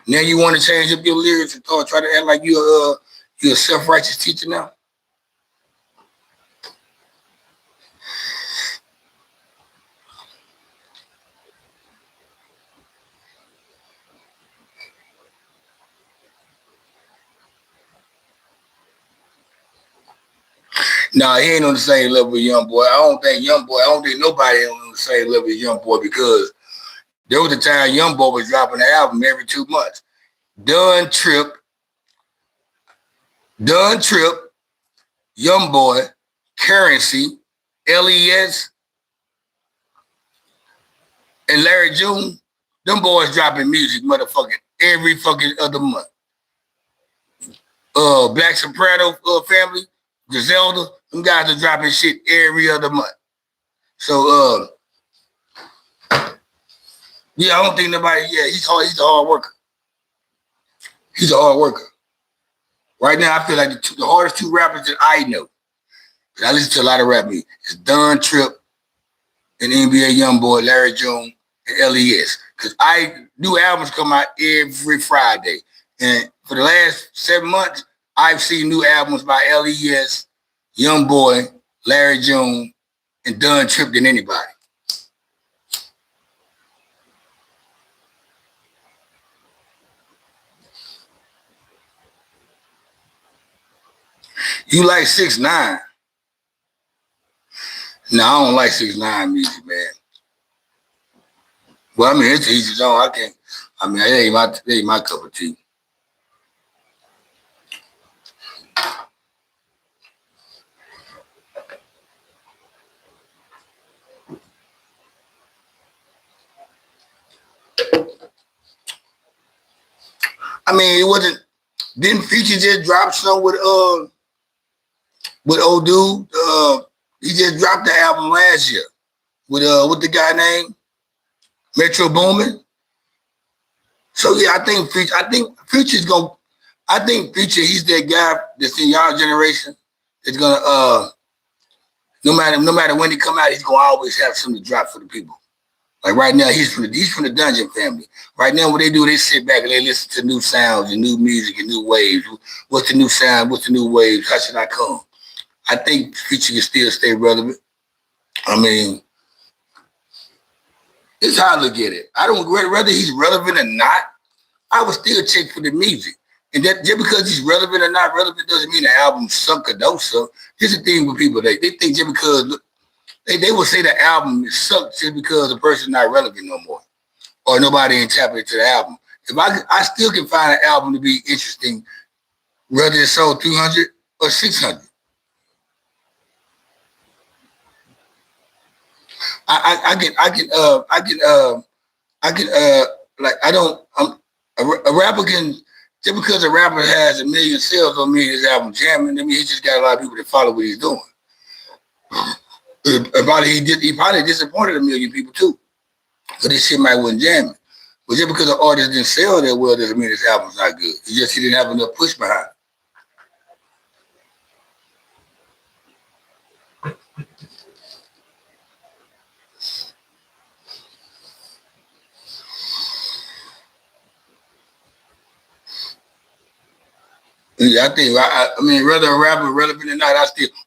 Now you want to change up your lyrics and try to act like you're a self-righteous teacher now? Nah, he ain't on the same level with Young Boy. I don't think nobody on the same level with Young Boy because there was a time Young Boy was dropping an album every 2 months. Done Trip, Young Boy, Currency, LES, and Larry June. Them boys dropping music, motherfucking, every fucking other month. Black Soprano family, Griselda, them guys are dropping shit every other month. So, yeah, I don't think nobody, he's a hard worker. He's a hard worker. Right now, I feel like the hardest two rappers that I know, I listen to a lot of rap music, is Done Trip and NBA Youngboy, Larry June, and LES. Because new albums come out every Friday. And for the last 7 months, I've seen new albums by LES, Youngboy, Larry June, and Done Trip than anybody. You like 6ix9ine? No, I don't like 6ix9ine music, man. Well, I mean, it's easy zone. It ain't my cup of tea. I mean, it wasn't. Didn't Future just drop some with old dude? He just dropped the album last year with what the guy named Metro Boomin. So yeah, I think Future. I think Future's gonna. I think Future. He's that guy that's in y'all generation. That's gonna. No matter when he come out, he's gonna always have something to drop for the people. Like right now, he's from the Dungeon family. Right now, what they do, they sit back and they listen to new sounds and new music and new waves. What's the new sound? What's the new waves? How should I come? I think Future can still stay relevant. I mean, it's how I look at it. I don't whether he's relevant or not. I would still check for the music. And that just because he's relevant or not relevant doesn't mean the album suck or don't suck. Here's the thing with people, they think just because they will say the album sucks just because the person's not relevant no more. Or nobody ain't tapping into the album. If I still can find an album to be interesting, whether it sold 200 or 600. Like I don't a rapper can just because a rapper has a million sales don't mean his album jamming. I mean he just got a lot of people that follow what he's doing. He probably disappointed a million people too. So this shit might wasn't jamming. But just because the artist didn't sell that well doesn't mean his album's not good. It's just he didn't have enough push behind it. Yeah, I mean, whether a rapper relevant or not,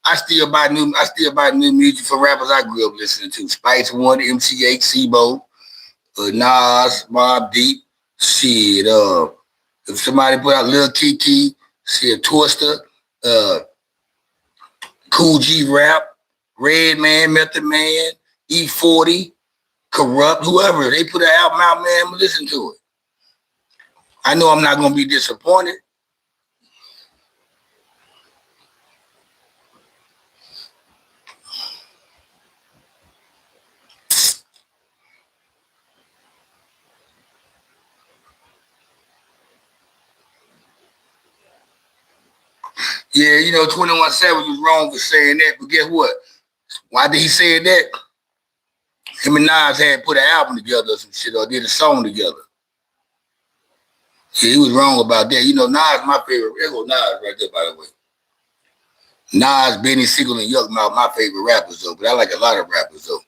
I still buy new music for rappers I grew up listening to. Spice One, MC8, Sibo, Nas, Mobb Deep, shit. If somebody put out Lil Kiki, shit, Twister, uh, Cool G Rap, Redman, Method Man, E40, Corrupt, whoever they put an album out, man, I'm listen to it. I know I'm not gonna be disappointed. Yeah, 21 Savage was wrong for saying that, but guess what? Why did he say that? Him and Nas had put an album together or some shit or did a song together. Yeah, he was wrong about that. Nas my favorite. There go Nas right there, by the way. Nas, Benny Siegel, and Yuck Mouth, my favorite rappers though. But I like a lot of rappers though.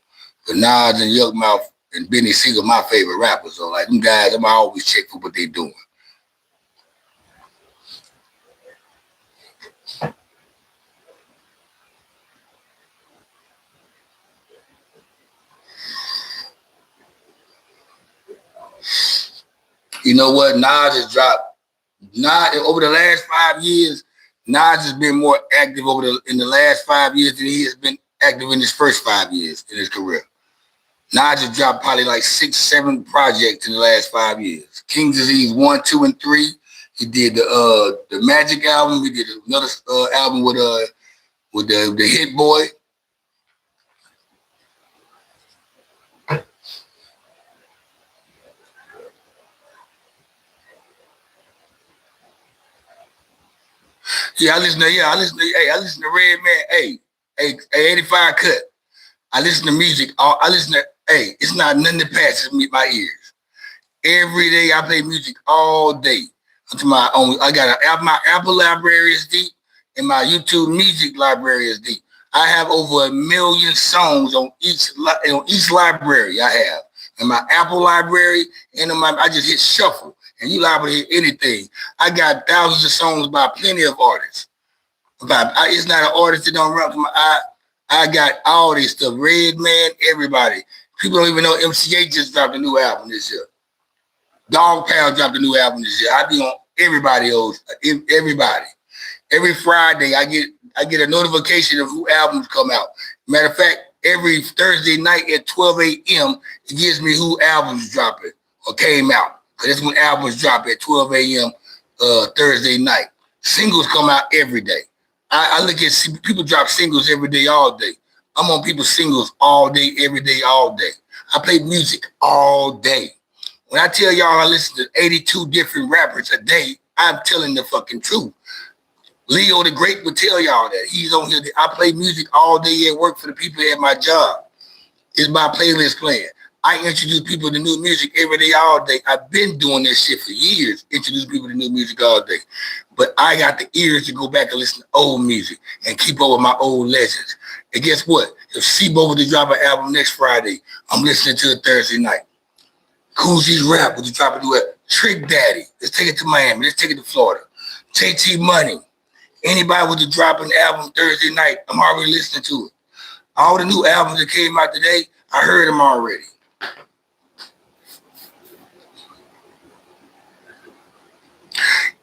But Nas and Yuck Mouth and Benny Siegel, my favorite rappers though. Like them guys, I'm always check for what they doing. You know what? Nas has dropped. Nas over the last 5 years. Nas has been more active in the last 5 years than he has been active in his first 5 years in his career. Nas has dropped probably like 6, 7 projects in the last 5 years. King's Disease 1, 2, and 3. He did the Magic album. He did another album with the Hit Boy. I listen to Redman. Hey, 85 Cut. I listen to music. It's not nothing that passes me my ears. Every day I play music all day. I got my Apple library is deep and my YouTube music library is deep. I have over 1 million songs on each library I have. In my Apple library and I just hit shuffle and you liable to hear anything. I got thousands of songs by plenty of artists. It's not an artist that don't run from I got all this stuff. Redman, everybody. People don't even know MC8 just dropped a new album this year. Dog Pound dropped a new album this year. I be on everybody else. Everybody. Every Friday I get a notification of who albums come out. Matter of fact, every Thursday night at 12 a.m. it gives me who albums dropping or came out. Because that's when albums drop at 12 a.m. Thursday night. Singles come out every day. I look at people drop singles every day, all day. I'm on people's singles all day, every day, all day. I play music all day. When I tell y'all I listen to 82 different rappers a day, I'm telling the fucking truth. Leo the Great would tell y'all that. He's on here. I play music all day at work for the people at my job. It's my playlist playing. I introduce people to new music every day, all day. I've been doing this shit for years, introduce people to new music all day. But I got the ears to go back and listen to old music and keep up with my old legends. And guess what? If Sebo was to drop an album next Friday, I'm listening to it Thursday night. Kool G's Rap was to drop a new album. Trick Daddy, let's take it to Miami. Let's take it to Florida. JT Money, anybody was to drop an album Thursday night, I'm already listening to it. All the new albums that came out today, I heard them already.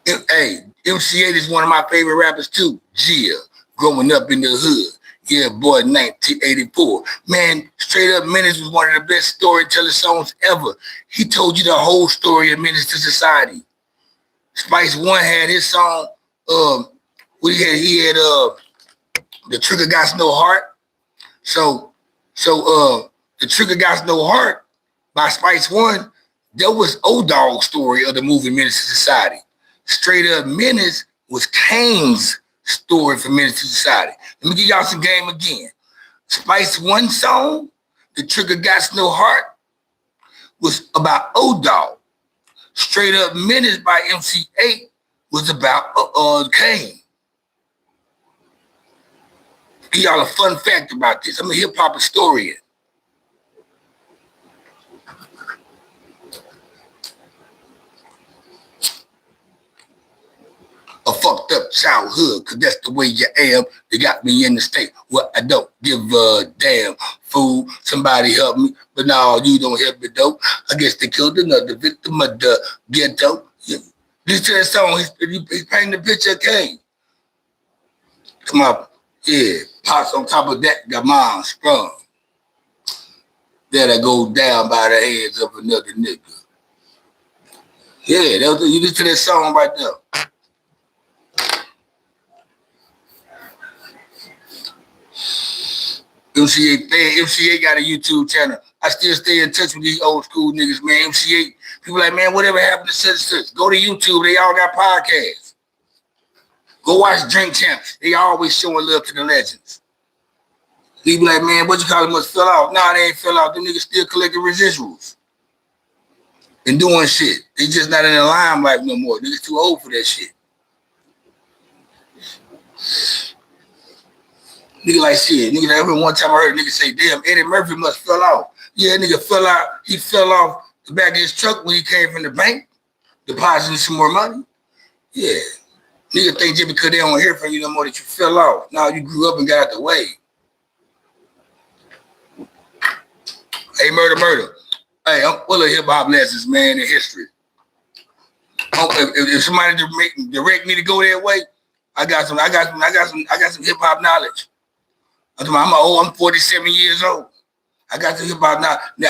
Hey, MC8 is one of my favorite rappers too. Gia, growing up in the hood. Yeah, boy, 1984. Man, Straight Up Menace was one of the best storytelling songs ever. He told you the whole story of Menace to Society. Spice One had his song. He had The Trigger Got No Heart. So The Trigger Got No Heart by Spice One, that was O-Dog's story of the movie Menace to Society. Straight Up Menace was Kane's story for Menace to Society. Let me give y'all some game again. Spice One song, The Trigger Got No Heart, was about O-Dog. Straight Up Menace by MC8 was about Kane. Give y'all a fun fact about this. I'm a hip-hop historian. A fucked up childhood, cause that's the way you am. They got me in the state where I don't give a damn. Fool, somebody help me. But no, you don't help me though. I guess they killed another victim of the ghetto. Listen to that song, he's painting the picture of Kane. Come on, yeah. Pots on top of that, got mine sprung. That I go down by the hands of another nigga. Yeah, you listen to that song right there. MC8 got a YouTube channel. I still stay in touch with these old school niggas, man. MC8, people like, man, whatever happened to such and such? Go to YouTube. They all got podcasts. Go watch Drink Champs. They always showing love to the legends. People like, man, what you call it must fell off. Nah, they ain't fell off. Them niggas still collecting residuals and doing shit. They just not in the limelight no more. Niggas too old for that shit. Nigga like shit. Nigga, every one time I heard a nigga say, damn, Eddie Murphy must fell off. Yeah, nigga fell out. He fell off the back of his truck when he came from the bank, depositing some more money. Yeah. Nigga think just because they don't hear from you no more that you fell off. Now you grew up and got out the way. Hey, murder. Hey, I'm full of hip-hop lessons, man, in history. If somebody direct me to go that way, I got some hip-hop knowledge. I'm 47 years old. I got some hip-hop knowledge. Now,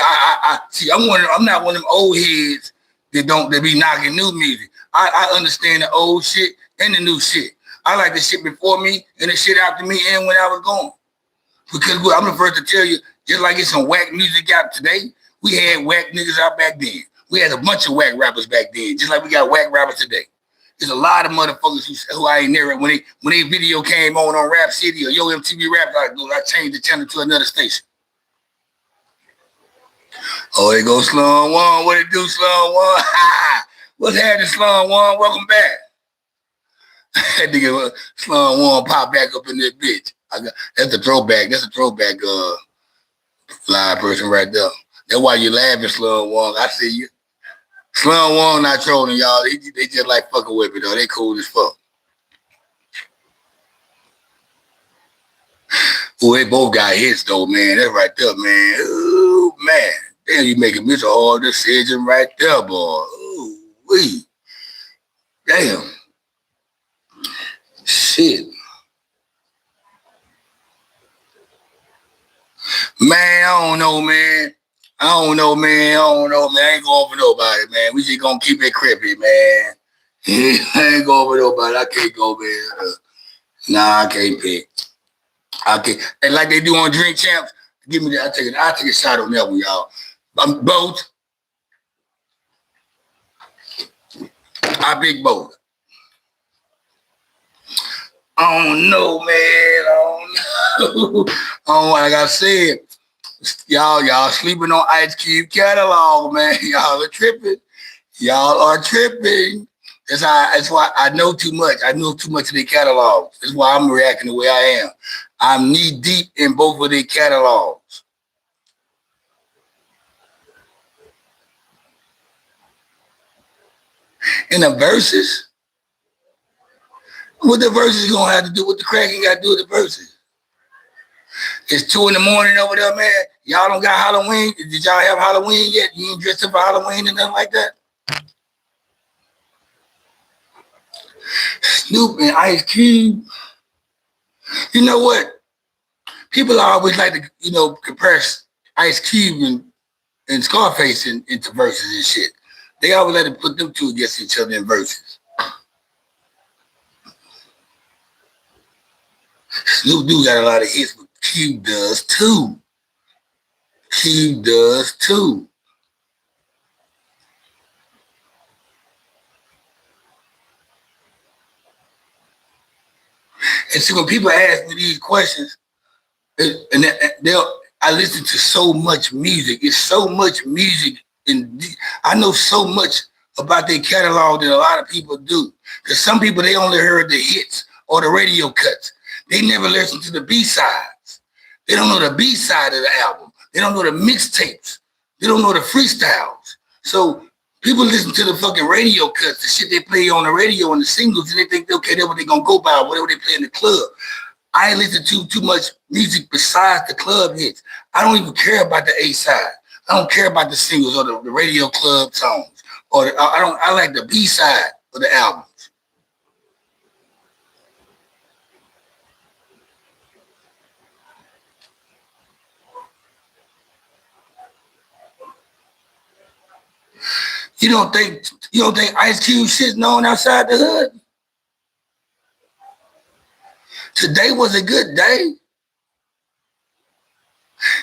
I'm not one of them old heads that be knocking new music. I understand the old shit and the new shit. I like the shit before me and the shit after me and when I was gone. Because I'm the first to tell you, just like it's some whack music out today, we had whack niggas out back then. We had a bunch of whack rappers back then, just like we got whack rappers today. There's a lot of motherfuckers who I ain't never, when they video came on Rap City or Yo MTV Rap, I changed the channel to another station. Oh, there goes Slum One. What it do, Slum One? What's happening, Slum One? Welcome back. That nigga Slum One pop back up in that bitch. That's a throwback. That's a throwback live person right there. That's why you laughing, Slum One. I see you. Slum One not trolling, y'all. They just like fucking with me, though. They cool as fuck. Ooh, they both got hits, though, man. That's right there, man. Ooh, man. Damn, you making me a hard decision right there, boy. Ooh, wee. Damn. Shit. Man, I don't know, man. I ain't going for nobody, man. We just gonna keep it creepy, man. I ain't going for nobody. I can't go, man. Nah, I can't pick. I can't. And like they do on Drink Champs, give me that. I'll take a shot on that one, y'all. I'm both. I pick both. I don't know, man. I don't know. Like I said, Y'all sleeping on Ice Cube catalog, man. Y'all are tripping. Y'all are tripping. That's why I know too much. I know too much of their catalogs. That's why I'm reacting the way I am. I'm knee deep in both of their catalogs. In the verses, what the verses gonna have to do? What the cracking got to do with the verses? It's 2 a.m. over there, man. Y'all don't got Halloween. Did y'all have Halloween yet? You ain't dressed up for Halloween and nothing like that? Snoop and Ice Cube. You know what? People always like to, compare Ice Cube and Scarface into verses and shit. They always like to put them two against each other in verses. Snoop do got a lot of hits, but Cube does too. Cube does too. And see, when people ask me these questions, I listen to so much music. It's so much music, and I know so much about their catalog that a lot of people do. Because some people, they only heard the hits or the radio cuts. They never listened to the B-sides. They don't know the B-side of the album. They don't know the mixtapes. They don't know the freestyles. So people listen to the fucking radio cuts, the shit they play on the radio and the singles, and they think, okay, that's what they're going to go by, whatever they play in the club. I ain't listen to too much music besides the club hits. I don't even care about the A-side. I don't care about the singles or the radio club songs. I like the B-side of the albums. You don't think Ice Cube shit's known outside the hood? Today was a good day.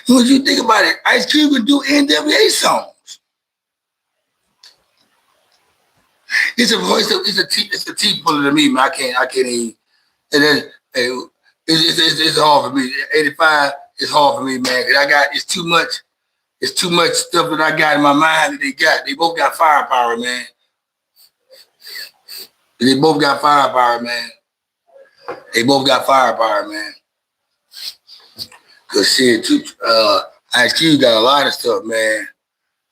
When you think about it, Ice Cube would do NWA songs. It's a T puller to me, man. I can't even. It's hard for me. 85 is hard for me, man. Cause it's too much stuff that I got in my mind that they got. They both got firepower, man. They both got firepower, man. They both got firepower, man. Cause shit, Ice Cube got a lot of stuff, man.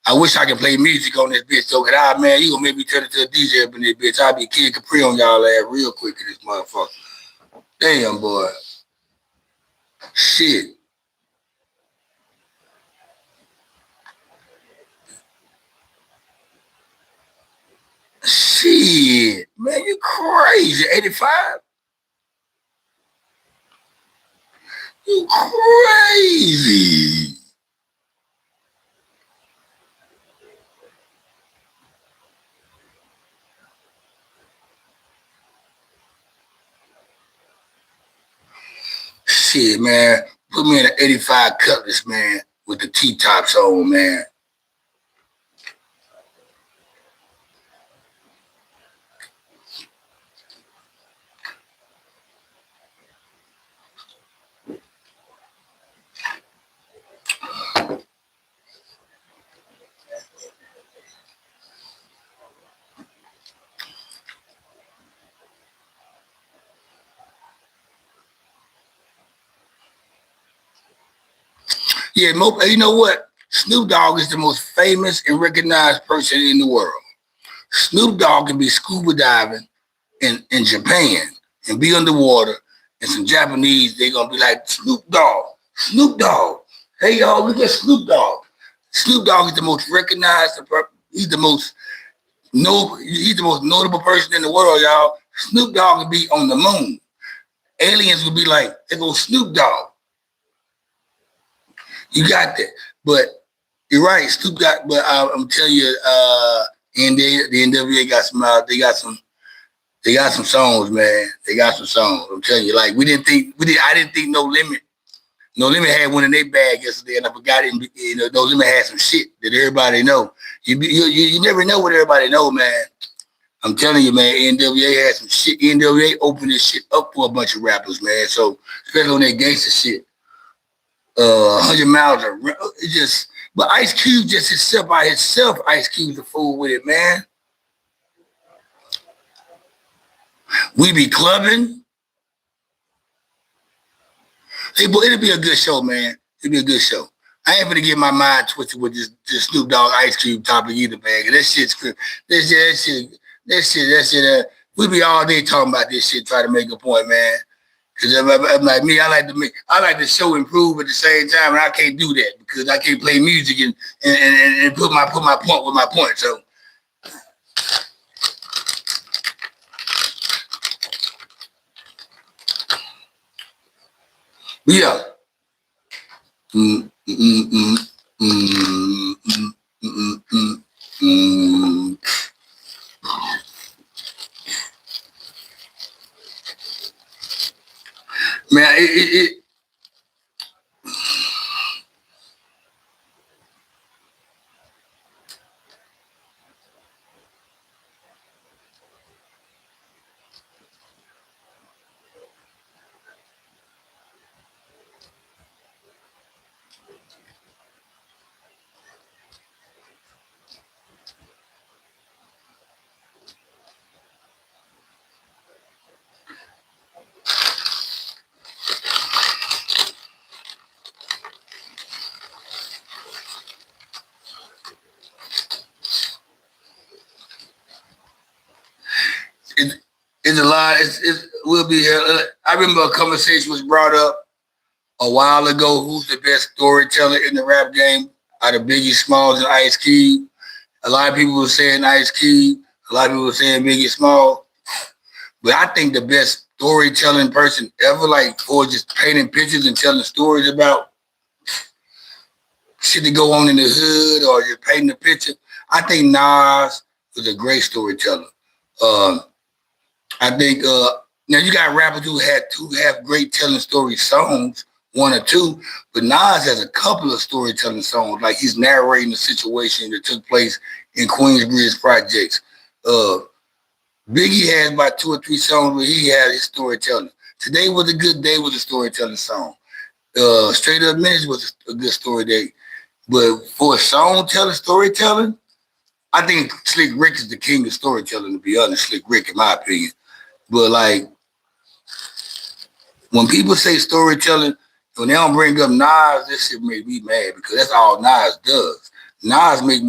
I wish I could play music on this bitch, so man, you gonna make me turn into a DJ up in this bitch. I'll be Kid Capri on y'all ass real quick in this motherfucker. Damn, boy. Shit. Shit. Man, you crazy. 85? You crazy. Shit, man. Put me in an 85 Cutlass, man, with the T-tops on, man. Yeah, you know what? Snoop Dogg is the most famous and recognized person in the world. Snoop Dogg can be scuba diving in Japan and be underwater, and some Japanese, they're going to be like, Snoop Dogg, Snoop Dogg. Hey, y'all, look at Snoop Dogg. Snoop Dogg is the most recognized, he's the most notable person in the world, y'all. Snoop Dogg would be on the moon. Aliens would be like, they go Snoop Dogg. You got that. But you're right, Snoop got, but I'm telling you, the NWA got some out, they got some songs, man. They got some songs. I'm telling you, like I didn't think No Limit had one in their bag yesterday, and I forgot it. No Limit had some shit that everybody know. You never know what everybody know, man. I'm telling you, man. NWA had some shit. NWA opened this shit up for a bunch of rappers, man. So especially on that gangster shit. 100 miles of it just. But Ice Cube just himself by himself. Ice Cube's the fool with it, man. We be clubbing. Hey, boy, it'll be a good show, man. It'll be a good show. I ain't gonna get my mind twisted with this Snoop Dogg Ice Cube topic either, man. That shit's good. That shit. We be all day talking about this shit, trying to make a point, man. Cause I'm like me, I like to show improve at the same time, and I can't do that because I can't play music and put my point with my point. So. Yeah. Man, it it's a lot. It will be here. I remember a conversation was brought up a while ago. Who's the best storyteller in the rap game out of Biggie Smalls and Ice Cube? A lot of people were saying Ice Cube. A lot of people were saying Biggie Smalls. But I think the best storytelling person ever, like, or just painting pictures and telling stories about shit that go on in the hood or just painting a picture. I think Nas was a great storyteller. I think now you got rappers who have great telling story songs, one or two, but Nas has a couple of storytelling songs, like he's narrating a situation that took place in Queensbridge projects. Biggie has about 2 or 3 songs where he had his storytelling. Today Was a Good Day was a storytelling song. Straight Up Minutes was a good story day. But for a song telling, storytelling, I think Slick Rick is the king of storytelling, to be honest, Slick Rick, in my opinion. But like, when people say storytelling, when they don't bring up Nas, this shit make me mad because that's all Nas does. Nas makes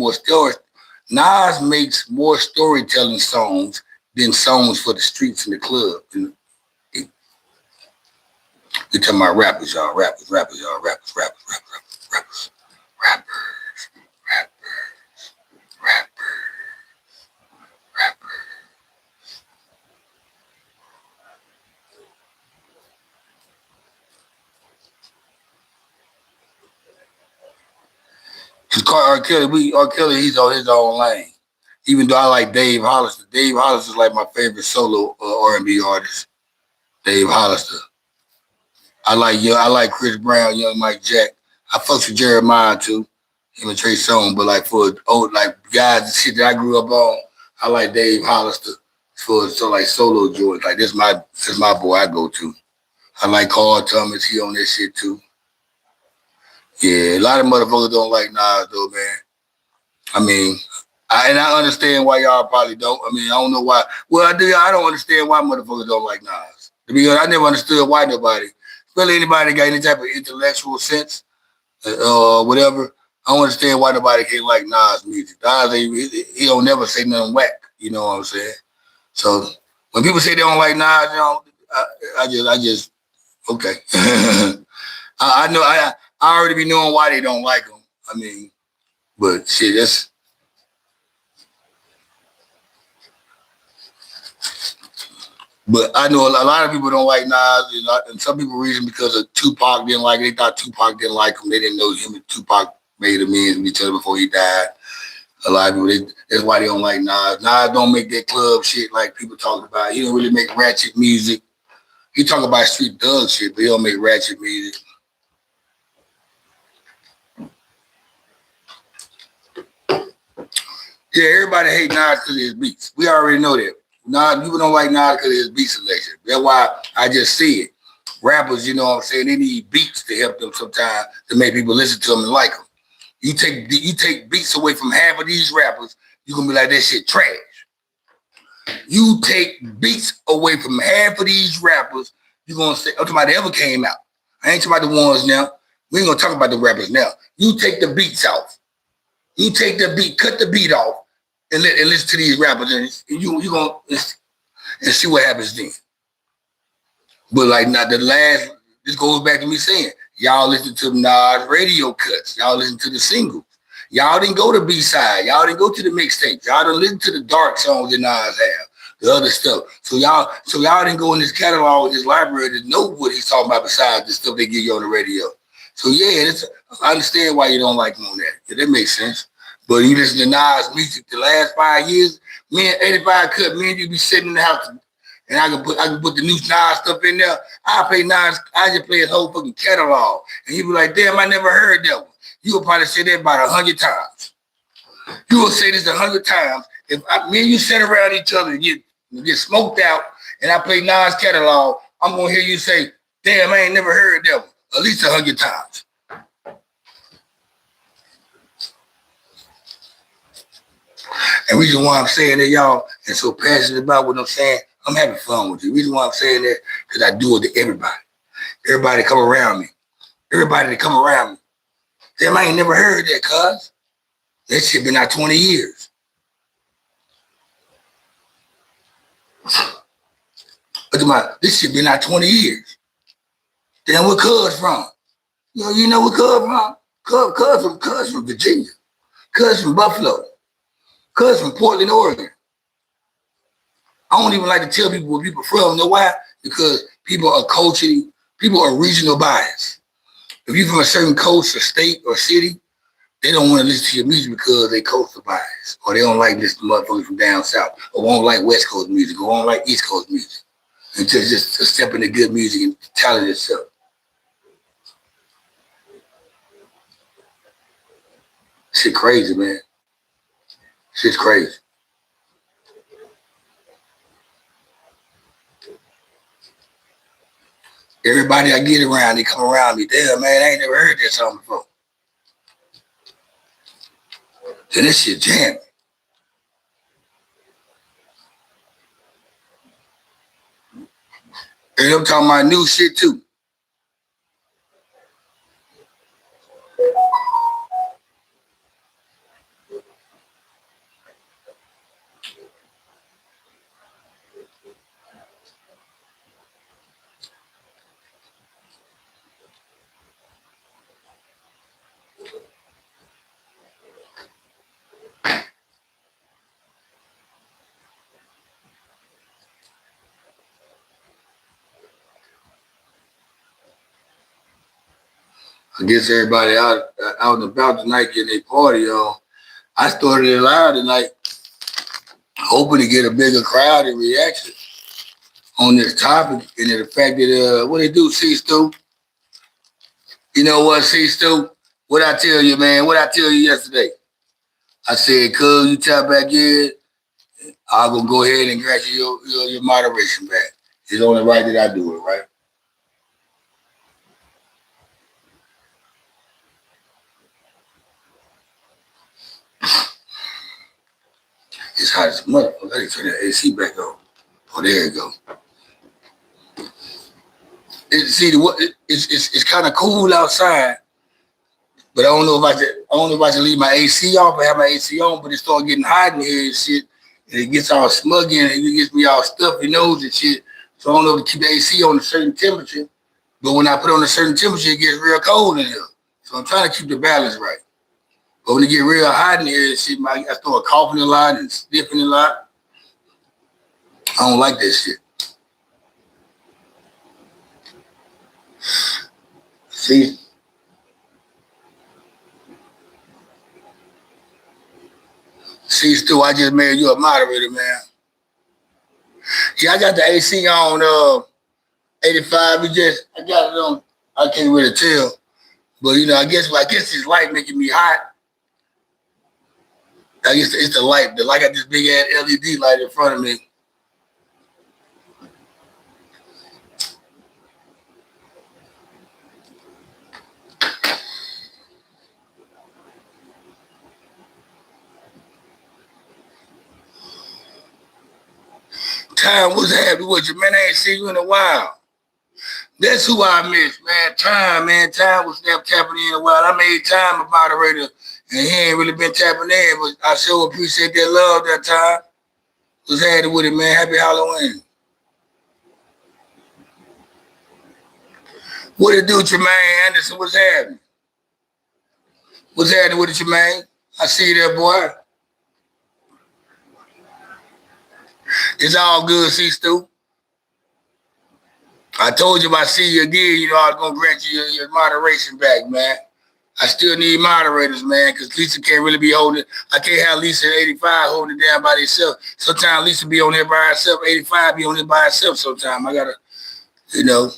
more storytelling songs than songs for the streets and the club. And we're talking about rappers, y'all. Rappers. R. Kelly, he's on his own lane. Even though I like Dave Hollister. Dave Hollister is like my favorite solo R&B artist. Dave Hollister. I like Chris Brown, Young Mike Jack. I fucks with Jeremiah too, him and Trey Songz. But like for old like guys and shit that I grew up on, I like Dave Hollister for like solo joints. Like this is my boy I go to. I like Carl Thomas. He on that shit too. Yeah, a lot of motherfuckers don't like Nas though, man. I mean, I understand why y'all probably don't. I mean, I don't know why. Well, I do. I don't understand why motherfuckers don't like Nas. Because I never understood why nobody, especially anybody that got any type of intellectual sense or whatever. I don't understand why nobody can't like Nas music. Nas, he don't never say nothing whack. You know what I'm saying? So when people say they don't like Nas, you know, I just okay. I know I already be knowing why they don't like him. I mean, but shit, that's. But I know a lot of people don't like Nas, and some people reason because of Tupac didn't like it. They thought Tupac didn't like him. They didn't know him and Tupac made amends with each other before he died. A lot of people, that's why they don't like Nas. Nas don't make that club shit like people talk about. He don't really make ratchet music. He talk about street thug shit, but he don't make ratchet music. Yeah, everybody hate Nas because of his beats. We already know that. Nas, people don't like Nas because of his beat selection. That's why I just see it. rappers, you know what I'm saying, they need beats to help them sometimes to make people listen to them and like them. You take beats away from half of these rappers, you're gonna be like, that shit trash. You take beats away from half of these rappers, you're gonna say, oh, somebody ever came out. I ain't talking about the ones now. We ain't gonna talk about the rappers now. You take the beats off. You take the beat, cut the beat off, and listen to these rappers, and you gonna and see what happens then. But like not the last, this goes back to me saying, y'all listen to Nas radio cuts. Y'all listen to the singles. Y'all didn't go to B-side. Y'all didn't go to the mixtapes. Y'all didn't listen to the dark songs that Nas have, the other stuff. So y'all didn't go in this catalog, this library to know what he's talking about besides the stuff they give you on the radio. So yeah, I understand why you don't like him on that. Yeah, that makes sense. But you listen to Nas music the last 5 years, me and 85 cut, me and you be sitting in the house and I can put the new Nas stuff in there. I play Nas, I just play his whole fucking catalog. And you be like, damn, I never heard that one. You will probably say that about 100 times. You will say this 100 times. If me and you sit around each other and get smoked out and I play Nas catalog, I'm going to hear you say, damn, I ain't never heard that one. At least 100 times. And the reason why I'm saying that, y'all, and so passionate about what I'm saying, I'm having fun with you. The reason why I'm saying that, because I do it to everybody. Everybody that come around me. Everybody that come around me. Damn, I ain't never heard that, cuz. That shit been out 20 years. This shit been out 20 years. Damn, where cuz from? You know where cuz from? Cuz from Virginia. Cuz from Buffalo. Cuz from Portland, Oregon. I don't even like to tell people where people from. You know why? Because people are culturally, people are regional biased. If you're from a certain coast or state or city, they don't want to listen to your music because they coastal biased. Or they don't like this motherfuckers from down south. Or won't like West Coast music. Or won't like East Coast music. And just to step into good music and talent itself. Shit crazy, man. Shit's crazy. Everybody I get around, they come around me. Damn, man, I ain't never heard that song before. And this shit jamming. And I'm talking about new shit too. I guess everybody out and about tonight getting a party on. I started it live tonight, hoping to get a bigger crowd and reaction on this topic and the fact that what they do, C-Stu. You know what, C-Stu? What I tell you, man? What I tell you yesterday? I said, cuz you tap back in, I'm gonna go ahead and grant you your moderation back. It's only right that I do it, right? It's hot as a motherfucker. I need to turn that AC back on. Oh, there you go. It's kind of cool outside, but I don't know if I should leave my AC off or have my AC on. But it starts getting hot in here and shit, and it gets all smuggy and it gets me all stuffy nose and shit. So I don't know if to keep the AC on a certain temperature. But when I put on a certain temperature, it gets real cold in here. So I'm trying to keep the balance right. But when it get real hot in here and shit, I start coughing a lot and sniffing a lot. I don't like that shit. See? See, Stu, I just made you a moderator, man. Yeah, I got the AC on 85. I got it on. I can't really tell. But, you know, I guess this light making me hot. I guess it's the light. The light got this big ass LED light in front of me. Time, what's happening with you, man? I ain't seen you in a while. That's who I miss, man. Time, man. Time was never tapping in a while. I made Time a moderator, and he ain't really been tapping in, but I sure appreciate that love that time. What's happening with it, man? Happy Halloween. What it do, Tremaine Anderson? What's happening? What's happening with it, Tremaine? I see you there, boy. It's all good, see, Stu. I told you if I see you again, you know I was gonna grant you your moderation back, man. I still need moderators, man, because Lisa can't really be holding it. I can't have Lisa at 85 holding it down by herself. Sometimes Lisa be on there by herself, 85 be on there by herself sometimes. I gotta, you know.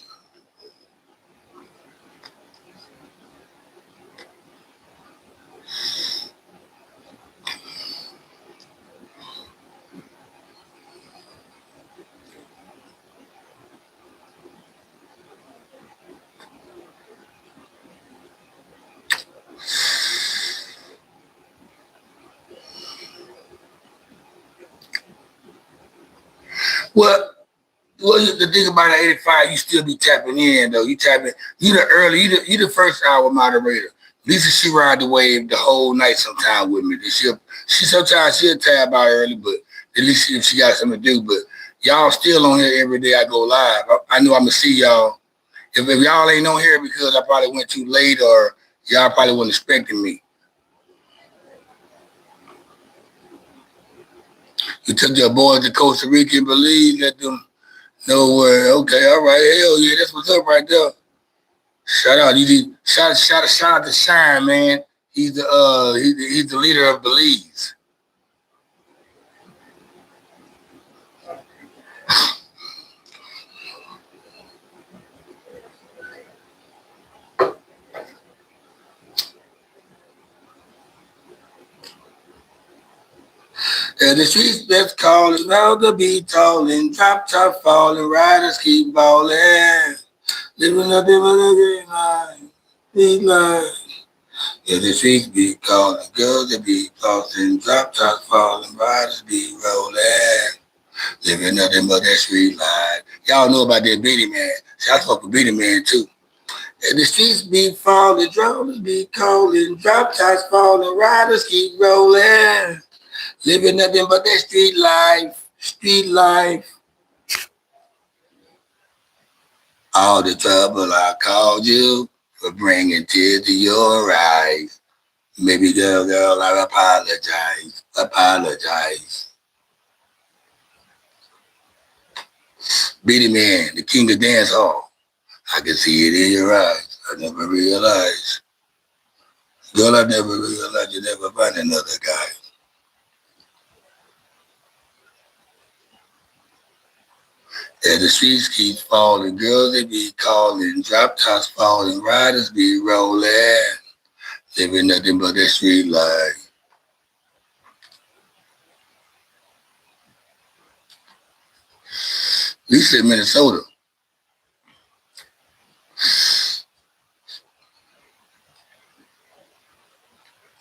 Well, the thing about the 85, you still be tapping in though. You tapping, you the first hour moderator. Lisa, she ride the wave the whole night sometime with me. She sometimes she'll tab out early, but at least if she got something to do. But y'all still on here every day I go live. I know I'm gonna see y'all. If y'all ain't on here because I probably went too late or y'all probably wasn't expecting me. You took your boys to Costa Rica and Belize, let them know where. Okay, all right, hell yeah, that's what's up right there. Shout out, shout out to Shine, man. He's the leader of Belize. The streets that's calling, now the beat tolling, drop top falling, riders keep balling, living up in the green line, big line. Yeah, the streets be calling, girls that be tossing, drop top falling, riders be rolling, living nothing but that street line. Y'all know about that Beatty Man. See, I fuck with Beatty Man too. And the streets be falling, drones be calling, drop tops falling, riders keep rolling. Living nothing but that street life, street life. All the trouble I called you for bringing tears to your eyes. Maybe girl, I apologize, apologize. Beatty Man, the king of dance hall. I can see it in your eyes. I never realized. Girl, I never realized you never find another guy. And the streets keep falling, girls they be calling, drop tops falling, riders be rolling, living nothing but that street life. Lisa in Minnesota.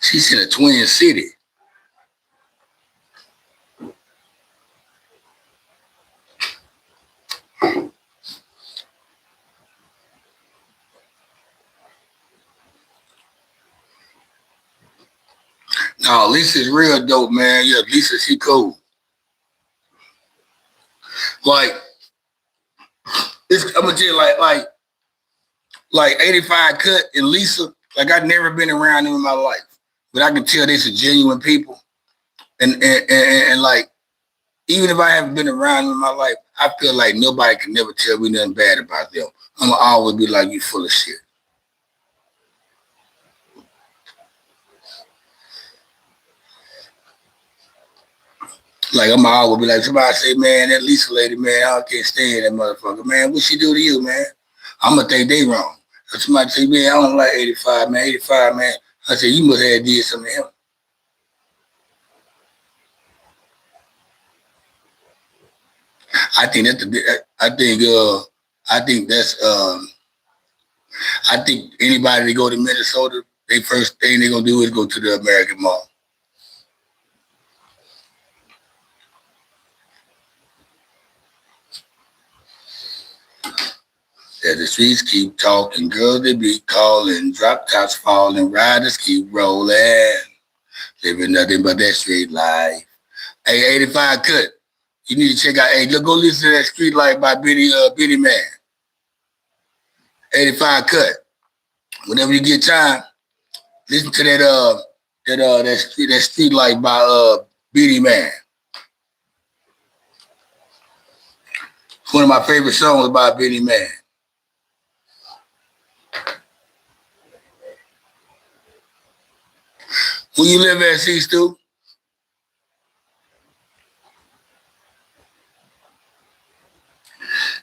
She's in a twin city. No, Lisa's real dope, man. Yeah, Lisa, she cool. Like, I'm gonna tell you, like 85 Cut and Lisa. Like I've never been around them in my life, but I can tell they're some genuine people. And like, even if I haven't been around them in my life, I feel like nobody can never tell me nothing bad about them. I'm gonna always be like, you full of shit. Like I'm always be like, somebody say, man, that Lisa lady, man, I can't stand that motherfucker, man. What she do to you, man? I'm gonna think they wrong. If somebody say, man, I don't like 85, man, 85, man. I say, you must have did something to him. I think that's the. I think that's. I think anybody that go to Minnesota, they first thing they gonna do is go to the American Mall. As the streets keep talking, girls they be calling, drop tops falling, riders keep rolling. Living nothing but that street life. Hey, 85 cut. You need to check out. Hey, look, go listen to that Street Life by Benny Man. 85 cut. Whenever you get time, listen to that Street Life by Benny Man. It's one of my favorite songs by Benny Man. Where you live at, C Stu?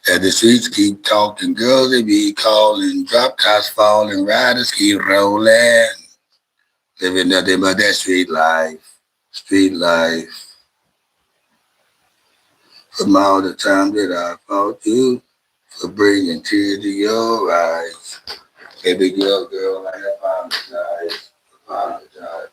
As the streets keep talking, girls they be calling, drop tops falling, riders keep rolling. Living nothing but that street life, street life. From all the time that I fought you, for bringing tears to your eyes. Baby girl, I apologize, apologize.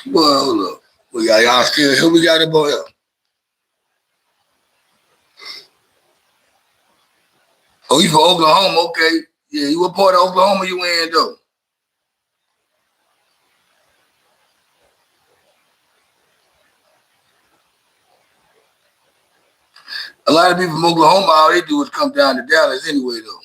Well, hold up. We got y'all still here. We got it, boy. Oh, you from Oklahoma? Okay. Yeah, you what part of Oklahoma you in though? A lot of people from Oklahoma, all they do is come down to Dallas anyway though.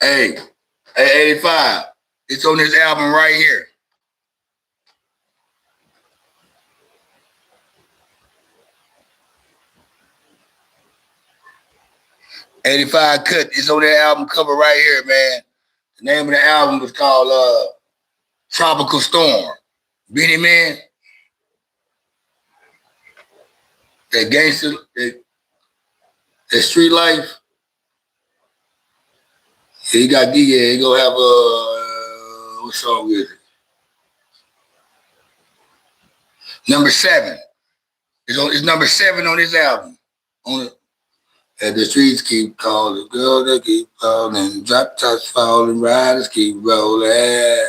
Hey, hey, 85. It's on this album right here. 85 cut. It's on that album cover right here, man. The name of the album was called Tropical Storm. Benny Man, that gangster, that street life. He got he gonna have what song is it? Number 7. It's number 7 on this album. On it. And the streets keep calling, girls they keep calling, drop tops falling, riders keep rolling,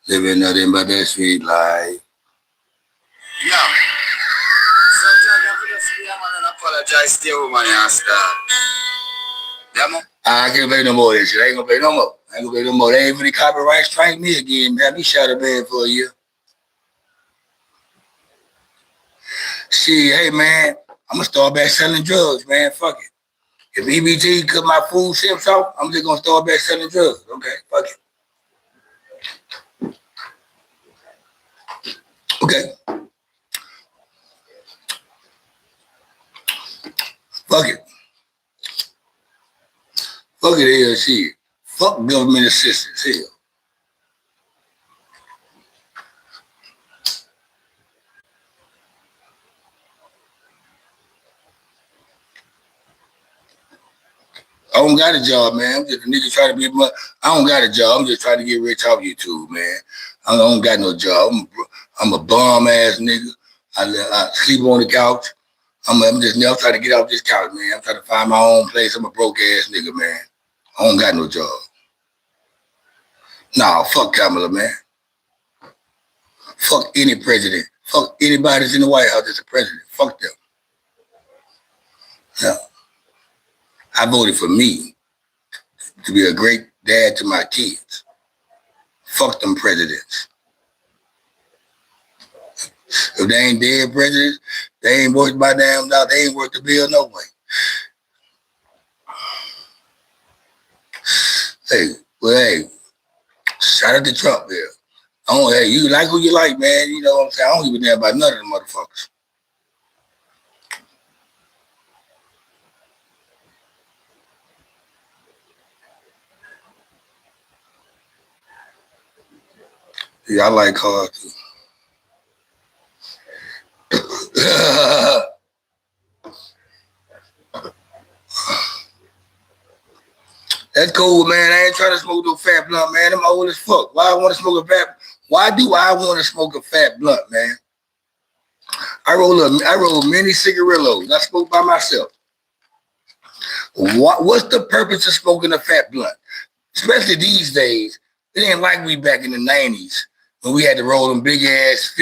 living nothing but that street life. Yeah. Sometimes I feel just be a man and apologize to your woman and start. Yeah, man. I can't play no more of this shit. I ain't gonna play no more. I ain't gonna play no more. They ain't really copyright strike me again. Have me shot a band for a year. Shit, hey man, I'm gonna start back selling drugs, man. Fuck it. If EBT cut my food stamps off, I'm just gonna start back selling drugs. Okay, fuck it. Okay, fuck it. Fuck it, hell shit. Fuck government assistance, hell. don't got a job, man. I'm just a nigga trying to be money. I don't got a job. I'm just trying to get rich off YouTube, man. I don't got no job. I'm a bum ass nigga. I sleep on the couch. I'm just never trying to get off this couch, man. I'm trying to find my own place. I'm a broke ass nigga, man. I don't got no job. Nah, fuck Kamala, man. Fuck any president. Fuck anybody that's in the White House that's a president. Fuck them. No. I voted for me to be a great dad to my kids. Fuck them presidents. If they ain't dead presidents, they ain't worth my damn dollar. They ain't worth the bill no way. Hey, shout out to Trump here. Hey, you like who you like, man. You know what I'm saying? I don't give a damn about none of them motherfuckers. Yeah, I like cars too. That's cool, man. I ain't trying to smoke no fat blunt, man. I'm old as fuck. Why do I want to smoke a fat blunt, man? I roll many cigarillos. I smoke by myself. What's the purpose of smoking a fat blunt? Especially these days. It ain't like we back in the 90s when we had to roll them big ass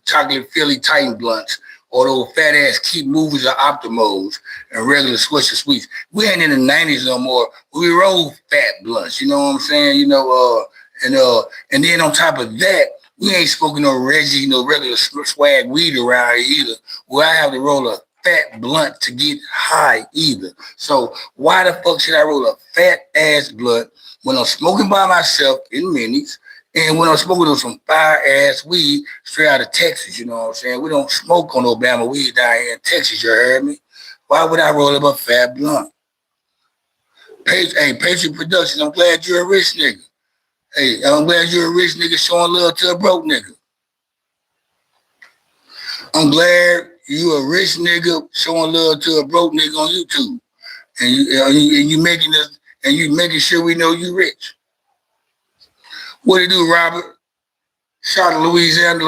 chocolate Philly Titan blunts, or those fat ass Keep Movies or Optimos and regular Swisher Sweets. We ain't in the 90s no more. We roll fat blunts, you know what I'm saying? And then on top of that, we ain't smoking no Reggie, no regular swag weed around here either. Where I have to roll a fat blunt to get high either. So why the fuck should I roll a fat ass blunt when I'm smoking by myself in minis, and when I'm smoking on some fire-ass weed straight out of Texas, you know what I'm saying? We don't smoke on Alabama weed down here in Texas, you heard me? Why would I roll up a fat blunt? Patriot Productions, I'm glad you're a rich nigga. Hey, I'm glad you're a rich nigga showing love to a broke nigga. I'm glad you a rich nigga showing love to a broke nigga on YouTube. And you making sure we know you rich. What do you do, Robert? Shout out to Louisiana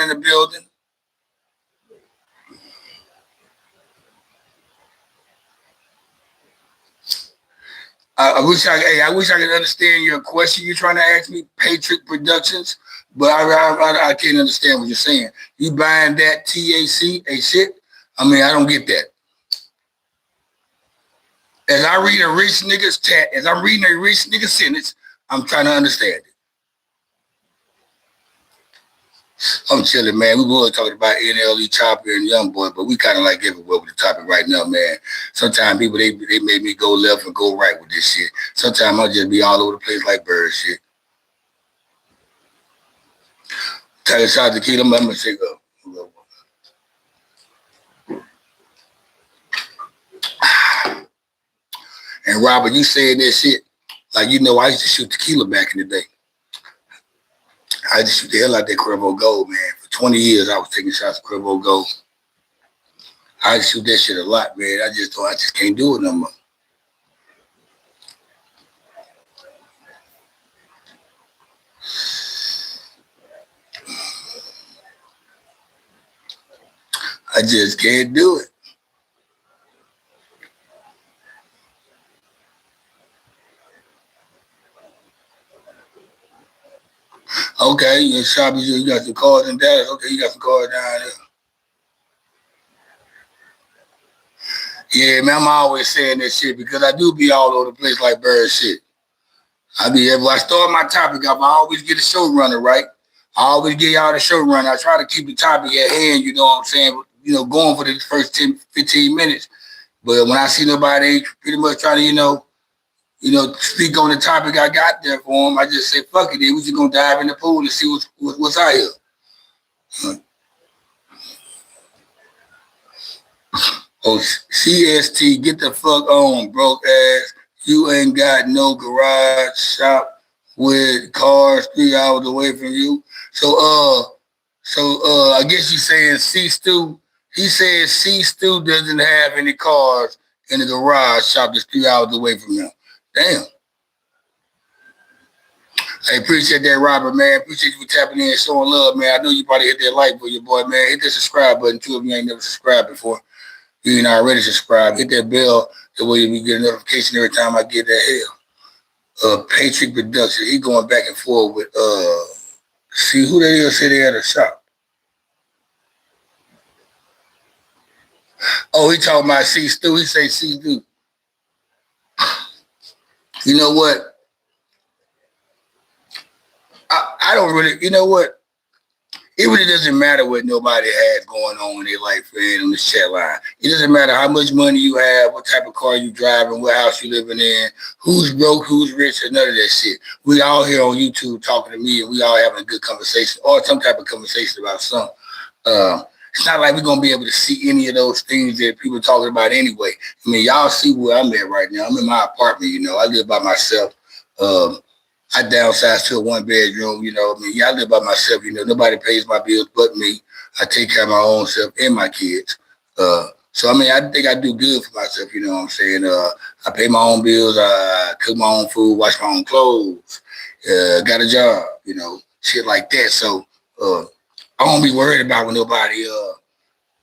in the building. I wish I could understand your question you're trying to ask me, Patriot Productions, but I can't understand what you're saying. You buying that TAC, shit? I mean, I don't get that. As I read a rich nigga's as I'm reading a rich nigga sentence, I'm trying to understand it. I'm chilling, man. We were talking about NLE Chopper and Youngboy, but we kind of like everywhere with the topic right now, man. Sometimes people, they made me go left and go right with this shit. Sometimes I'll just be all over the place like bird shit. Tell us out to keep them, I'm going to say, And Robert, you saying that shit, like, you know, I used to shoot tequila back in the day. I just shoot the hell out that Cuervo Gold, man. For 20 years, I was taking shots of Cuervo Gold. I just shoot that shit a lot, man. I just can't do it no more. I just can't do it. Okay, you shopping, you got some cars in Dallas. Okay, you got some cars down there. Yeah, man, I'm always saying that shit because I do be all over the place like bird shit. If I start my topic up, I always get a showrunner, right? I always get y'all the showrunner. I try to keep the topic at hand, you know what I'm saying? You know, going for the first 10, 15 minutes. But when I see nobody pretty much trying to, speak on the topic I got there for them, I just say, fuck it, then we just gonna dive in the pool and see what's out here. Oh, CST, get the fuck on, broke ass. You ain't got no garage shop with cars 3 hours away from you. So I guess you're saying C Stu. He says C Stu doesn't have any cars in the garage shop that's 3 hours away from him. Damn. I appreciate that, Robert, man. Appreciate you for tapping in and showing love, man. I know you probably hit that like for your boy, man. Hit that subscribe button, too, if you ain't never subscribed before. If you ain't already subscribed, hit that bell. That way you get a notification every time I get that hell. Patriot Production. He going back and forth with, see who they is sitting at the shop. Oh, he talking about C-Stu. He say C-Stu. You know what? I don't really, you know what? It really doesn't matter what nobody has going on in their life, man, on this chat line. It doesn't matter how much money you have, what type of car you driving, what house you living in, who's broke, who's rich, or none of that shit. We all here on YouTube talking to me, and we all having a good conversation, or some type of conversation about something. It's not like we're going to be able to see any of those things that people are talking about anyway. I mean, y'all see where I'm at right now. I'm in my apartment, you know. I live by myself. I downsized to a 1-bedroom, you know. I mean, I live by myself, you know. Nobody pays my bills but me. I take care of my own self and my kids. So, I mean, I think I do good for myself, you know what I'm saying? I pay my own bills. I cook my own food, wash my own clothes. Got a job, you know, shit like that. So, I won't be worried about when nobody,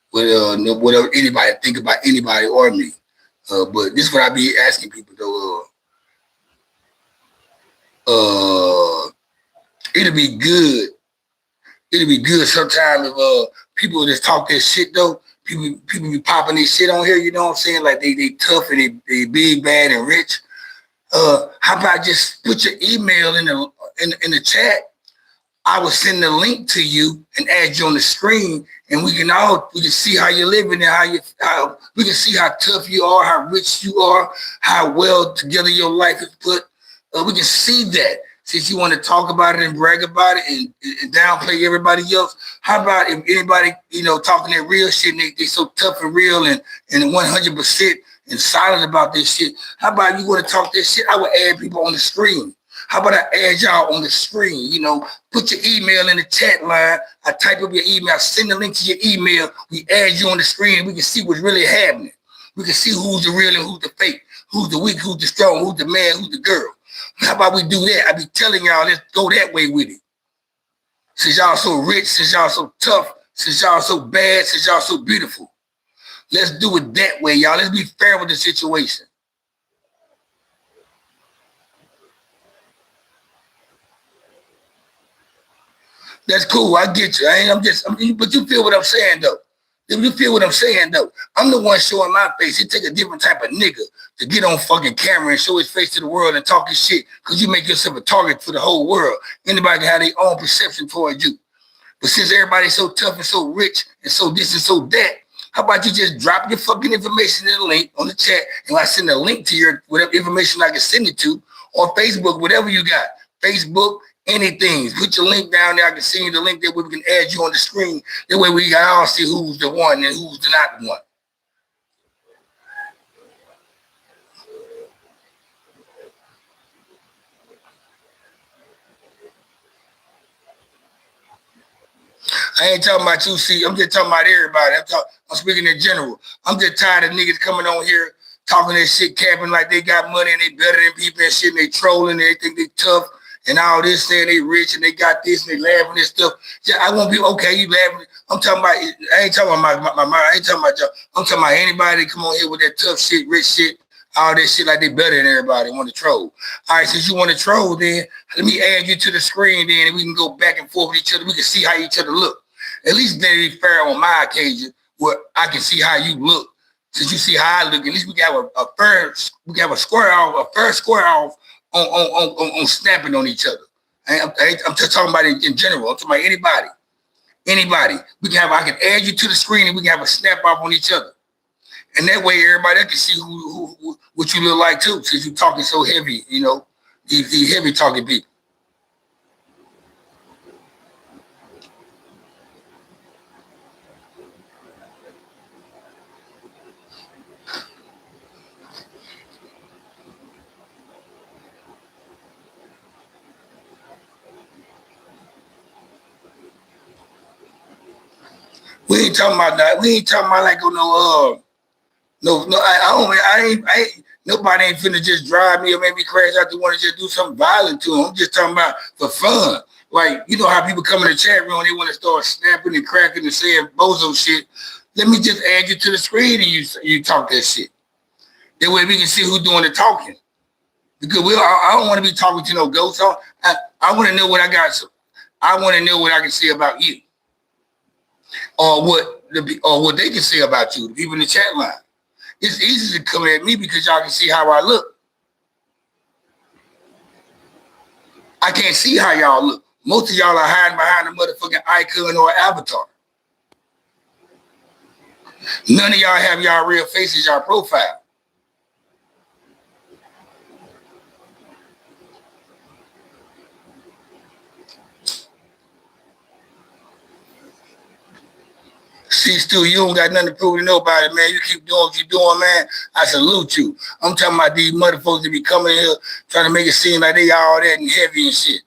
whatever anybody think about anybody or me. But this is what I be asking people, though. It'll be good. It'll be good sometimes if people just talk that shit though. People be popping this shit on here, you know what I'm saying? Like they tough and they big, bad, and rich. How about just put your email in the chat? I will send the link to you and add you on the screen, and we can see how you're living and how we can see how tough you are, how rich you are, how well together your life is put. We can see that. Since you want to talk about it and brag about it and downplay everybody else, how about if anybody, you know, talking that real shit and they so tough and real and 100% and solid about this shit, how about you want to talk this shit? I would add people on the screen. How about I add y'all on the screen? You know, put your email in the chat line. I type up your email, send the link to your email. We add you on the screen and we can see what's really happening. We can see who's the real and who's the fake, who's the weak, who's the strong, who's the man, who's the girl. How about we do that? I be telling y'all, let's go that way with it. Since y'all so rich, since y'all so tough, since y'all so bad, since y'all so beautiful. Let's do it that way, y'all. Let's be fair with the situation. That's cool. I get you. But you feel what I'm saying, though. You feel what I'm saying, though. I'm the one showing my face. It take a different type of nigga to get on fucking camera and show his face to the world and talk his shit because you make yourself a target for the whole world. Anybody can have their own perception towards you. But since everybody's so tough and so rich and so this and so that, how about you just drop your fucking information in the link on the chat and I send a link to your whatever information I can send it to on Facebook, whatever you got. Facebook, anything. Put your link down there. I can send you the link there where we can add you on the screen. That way we can all see who's the one and who's the not one. I ain't talking about you, see. I'm just talking about everybody. I'm speaking in general. I'm just tired of niggas coming on here talking that shit, capping like they got money and they better than people and shit, and they trolling and they think they tough and all this, saying they rich and they got this and they laughing and stuff. Yeah, I won't be okay. You laughing? I'm talking about. I ain't talking about my I ain't talking about y'all. I'm talking about anybody that come on here with that tough shit, rich shit, all that shit like they better than everybody. Want to troll? All right, since you want to troll, then let me add you to the screen, then and we can go back and forth with each other. We can see how each other look. At least then it's fair on my occasion where I can see how you look. Since you see how I look, at least we can have a fair square off on snapping on each other. I'm just talking about it in general. I'm talking about anybody. I can add you to the screen and we can have a snap off on each other. And that way everybody can see who what you look like too, since you're talking so heavy, you know, these heavy talking people. We ain't talking about that. We ain't talking about like on No, I ain't, nobody ain't finna just drive me or make me crash out to want to just do something violent to them. I'm just talking about for fun. Like, you know how people come in the chat room, they want to start snapping and cracking and saying bozo shit. Let me just add you to the screen and you talk that shit. That way we can see who's doing the talking. Because I don't want to be talking to no ghosts. I want to know what I got. I want to know what I can say about you, or what they can say about you. The people in the chat line. It's easy to come at me because y'all can see how I look. I can't see how y'all look. Most of y'all are hiding behind a motherfucking icon or avatar. None of y'all have y'all real faces, y'all profile. See, Stu, you don't got nothing to prove to nobody, man. You keep doing what you're doing, man. I salute you. I'm talking about these motherfuckers that be coming here trying to make it seem like they all that and heavy and shit.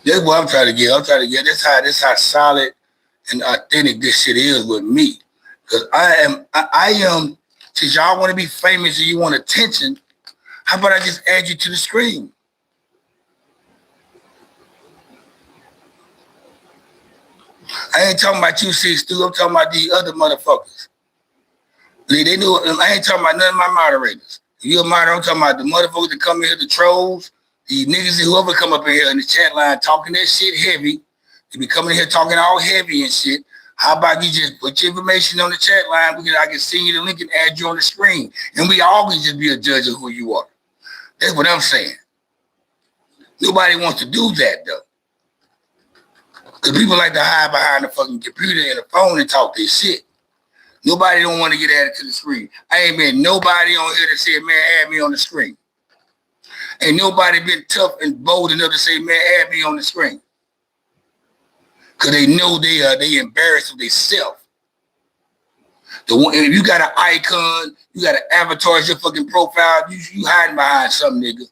That's what I'm trying to get. That's how solid and authentic this shit is with me. Because I am, since y'all want to be famous and you want attention, how about I just add you to the screen? I ain't talking about you, Stu. I'm talking about these other motherfuckers. They know. I ain't talking about none of my moderators. If you're a moderator, I'm talking about the motherfuckers that come in here, the trolls, the niggas and whoever come up in here in the chat line talking that shit heavy. They be coming in here talking all heavy and shit. How about you just put your information on the chat line? I can send you the link and add you on the screen. And we all can just be a judge of who you are. That's what I'm saying. Nobody wants to do that, though. Because people like to hide behind the fucking computer and the phone and talk this shit. Nobody don't want to get added to the screen. I ain't been nobody on here that said, man, add me on the screen. Ain't nobody been tough and bold enough to say, man, add me on the screen. Because they know they embarrassed of themselves. If you got an icon, you got an avatar as your fucking profile, you hiding behind something, nigga.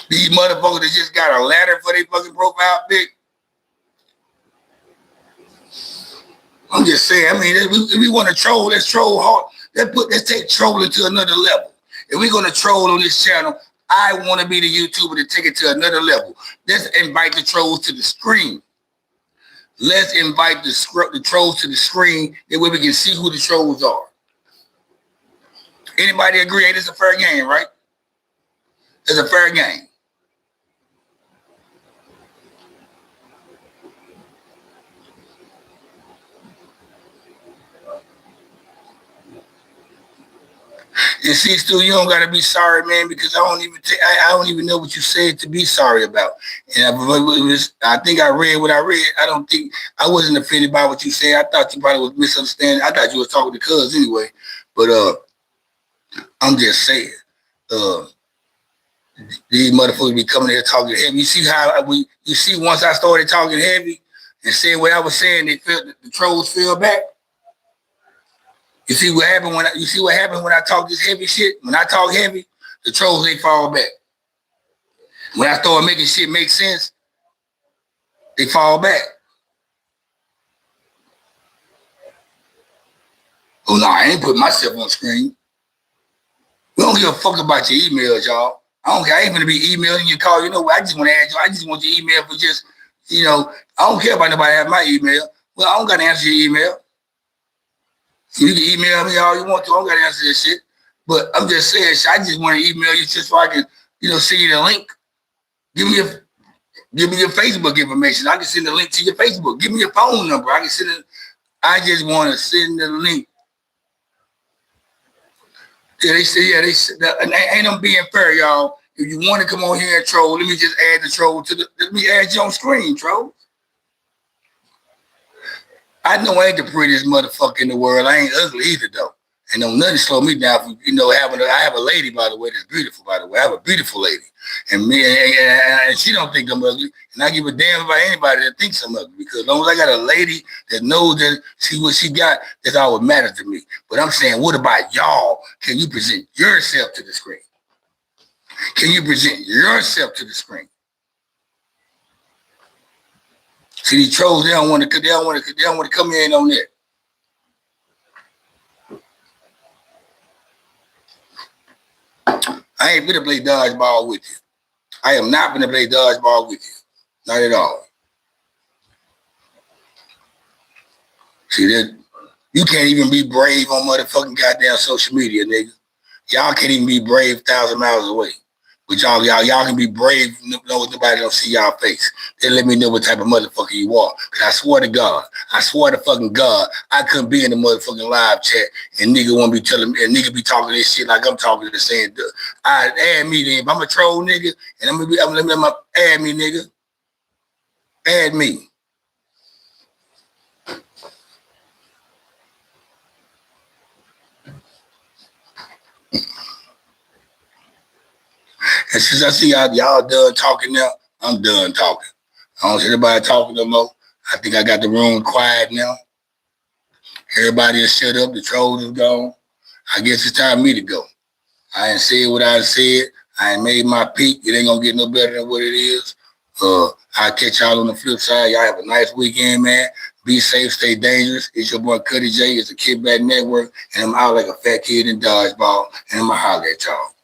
These motherfuckers that just got a ladder for their fucking profile pic. I'm just saying, I mean, if we want to troll, let's troll hard. Let's take trolling to another level. If we're going to troll on this channel, I want to be the YouTuber to take it to another level. Let's invite the trolls to the screen. Let's invite the trolls to the screen. That way we can see who the trolls are. Anybody agree? It's a fair game, right? It's a fair game. And see, Stu, you don't gotta be sorry, man, because I don't even know what you said to be sorry about. And I think I read what I read. I wasn't offended by what you said. I thought you probably was misunderstanding. I thought you was talking to Cuz anyway. But I'm just saying, these motherfuckers be coming here talking heavy. You see once I started talking heavy and saying what I was saying, the trolls fell back. You see what happened when I talk this heavy shit? When I talk heavy, the trolls, they fall back. When I start making shit make sense, they fall back. Oh no, I ain't putting myself on screen. We don't give a fuck about your emails, y'all. I ain't gonna be emailing you, call. You know what? I just want to add you. I just want your email for just, I don't care about nobody having my email. Well, I don't gotta answer your email. You can email me all you want to. I don't got to answer this shit. But I'm just saying, I just want to email you just so I can, send you the link. Give me your Facebook information. I can send the link to your Facebook. Give me your phone number. I can send it. I just want to send the link. Yeah, they say, ain't them being fair, y'all. If you want to come on here and troll, let me just add the troll let me add you on screen, troll. I know I ain't the prettiest motherfucker in the world. I ain't ugly either, though. And don't nothing slow me down from, I have a lady, by the way, that's beautiful, by the way. I have a beautiful lady. And she don't think I'm ugly. And I give a damn about anybody that thinks I'm ugly. Because as long as I got a lady that knows that what she got, that's all that matters to me. But I'm saying, what about y'all? Can you present yourself to the screen? Can you present yourself to the screen? See, these trolls, they don't want to come in on that. I ain't gonna play dodgeball with you. I am not gonna play dodgeball with you. Not at all. See that? You can't even be brave on motherfucking goddamn social media, nigga. Y'all can't even be brave 1,000 miles away. But y'all can be brave, know nobody don't see y'all face. Then let me know what type of motherfucker you are. Cause I swear to God, I swear to fucking God, I couldn't be in the motherfucking live chat and nigga won't be telling me, and nigga be talking this shit like I'm talking to saying, add me then. If I'm a troll nigga, and add me, nigga. Add me. And since I see y'all done talking now, I'm done talking. I don't see anybody talking no more. I think I got the room quiet now. Everybody is shut up. The trolls is gone. I guess it's time for me to go. I ain't said what I said. I ain't made my peak. It ain't gonna get no better than what it is. I'll catch y'all on the flip side. Y'all have a nice weekend, man. Be safe, stay dangerous. It's your boy Cuddy J. It's the Kid Black Network, and I'm out like a fat kid in dodgeball, and I'm gonna holler at y'all.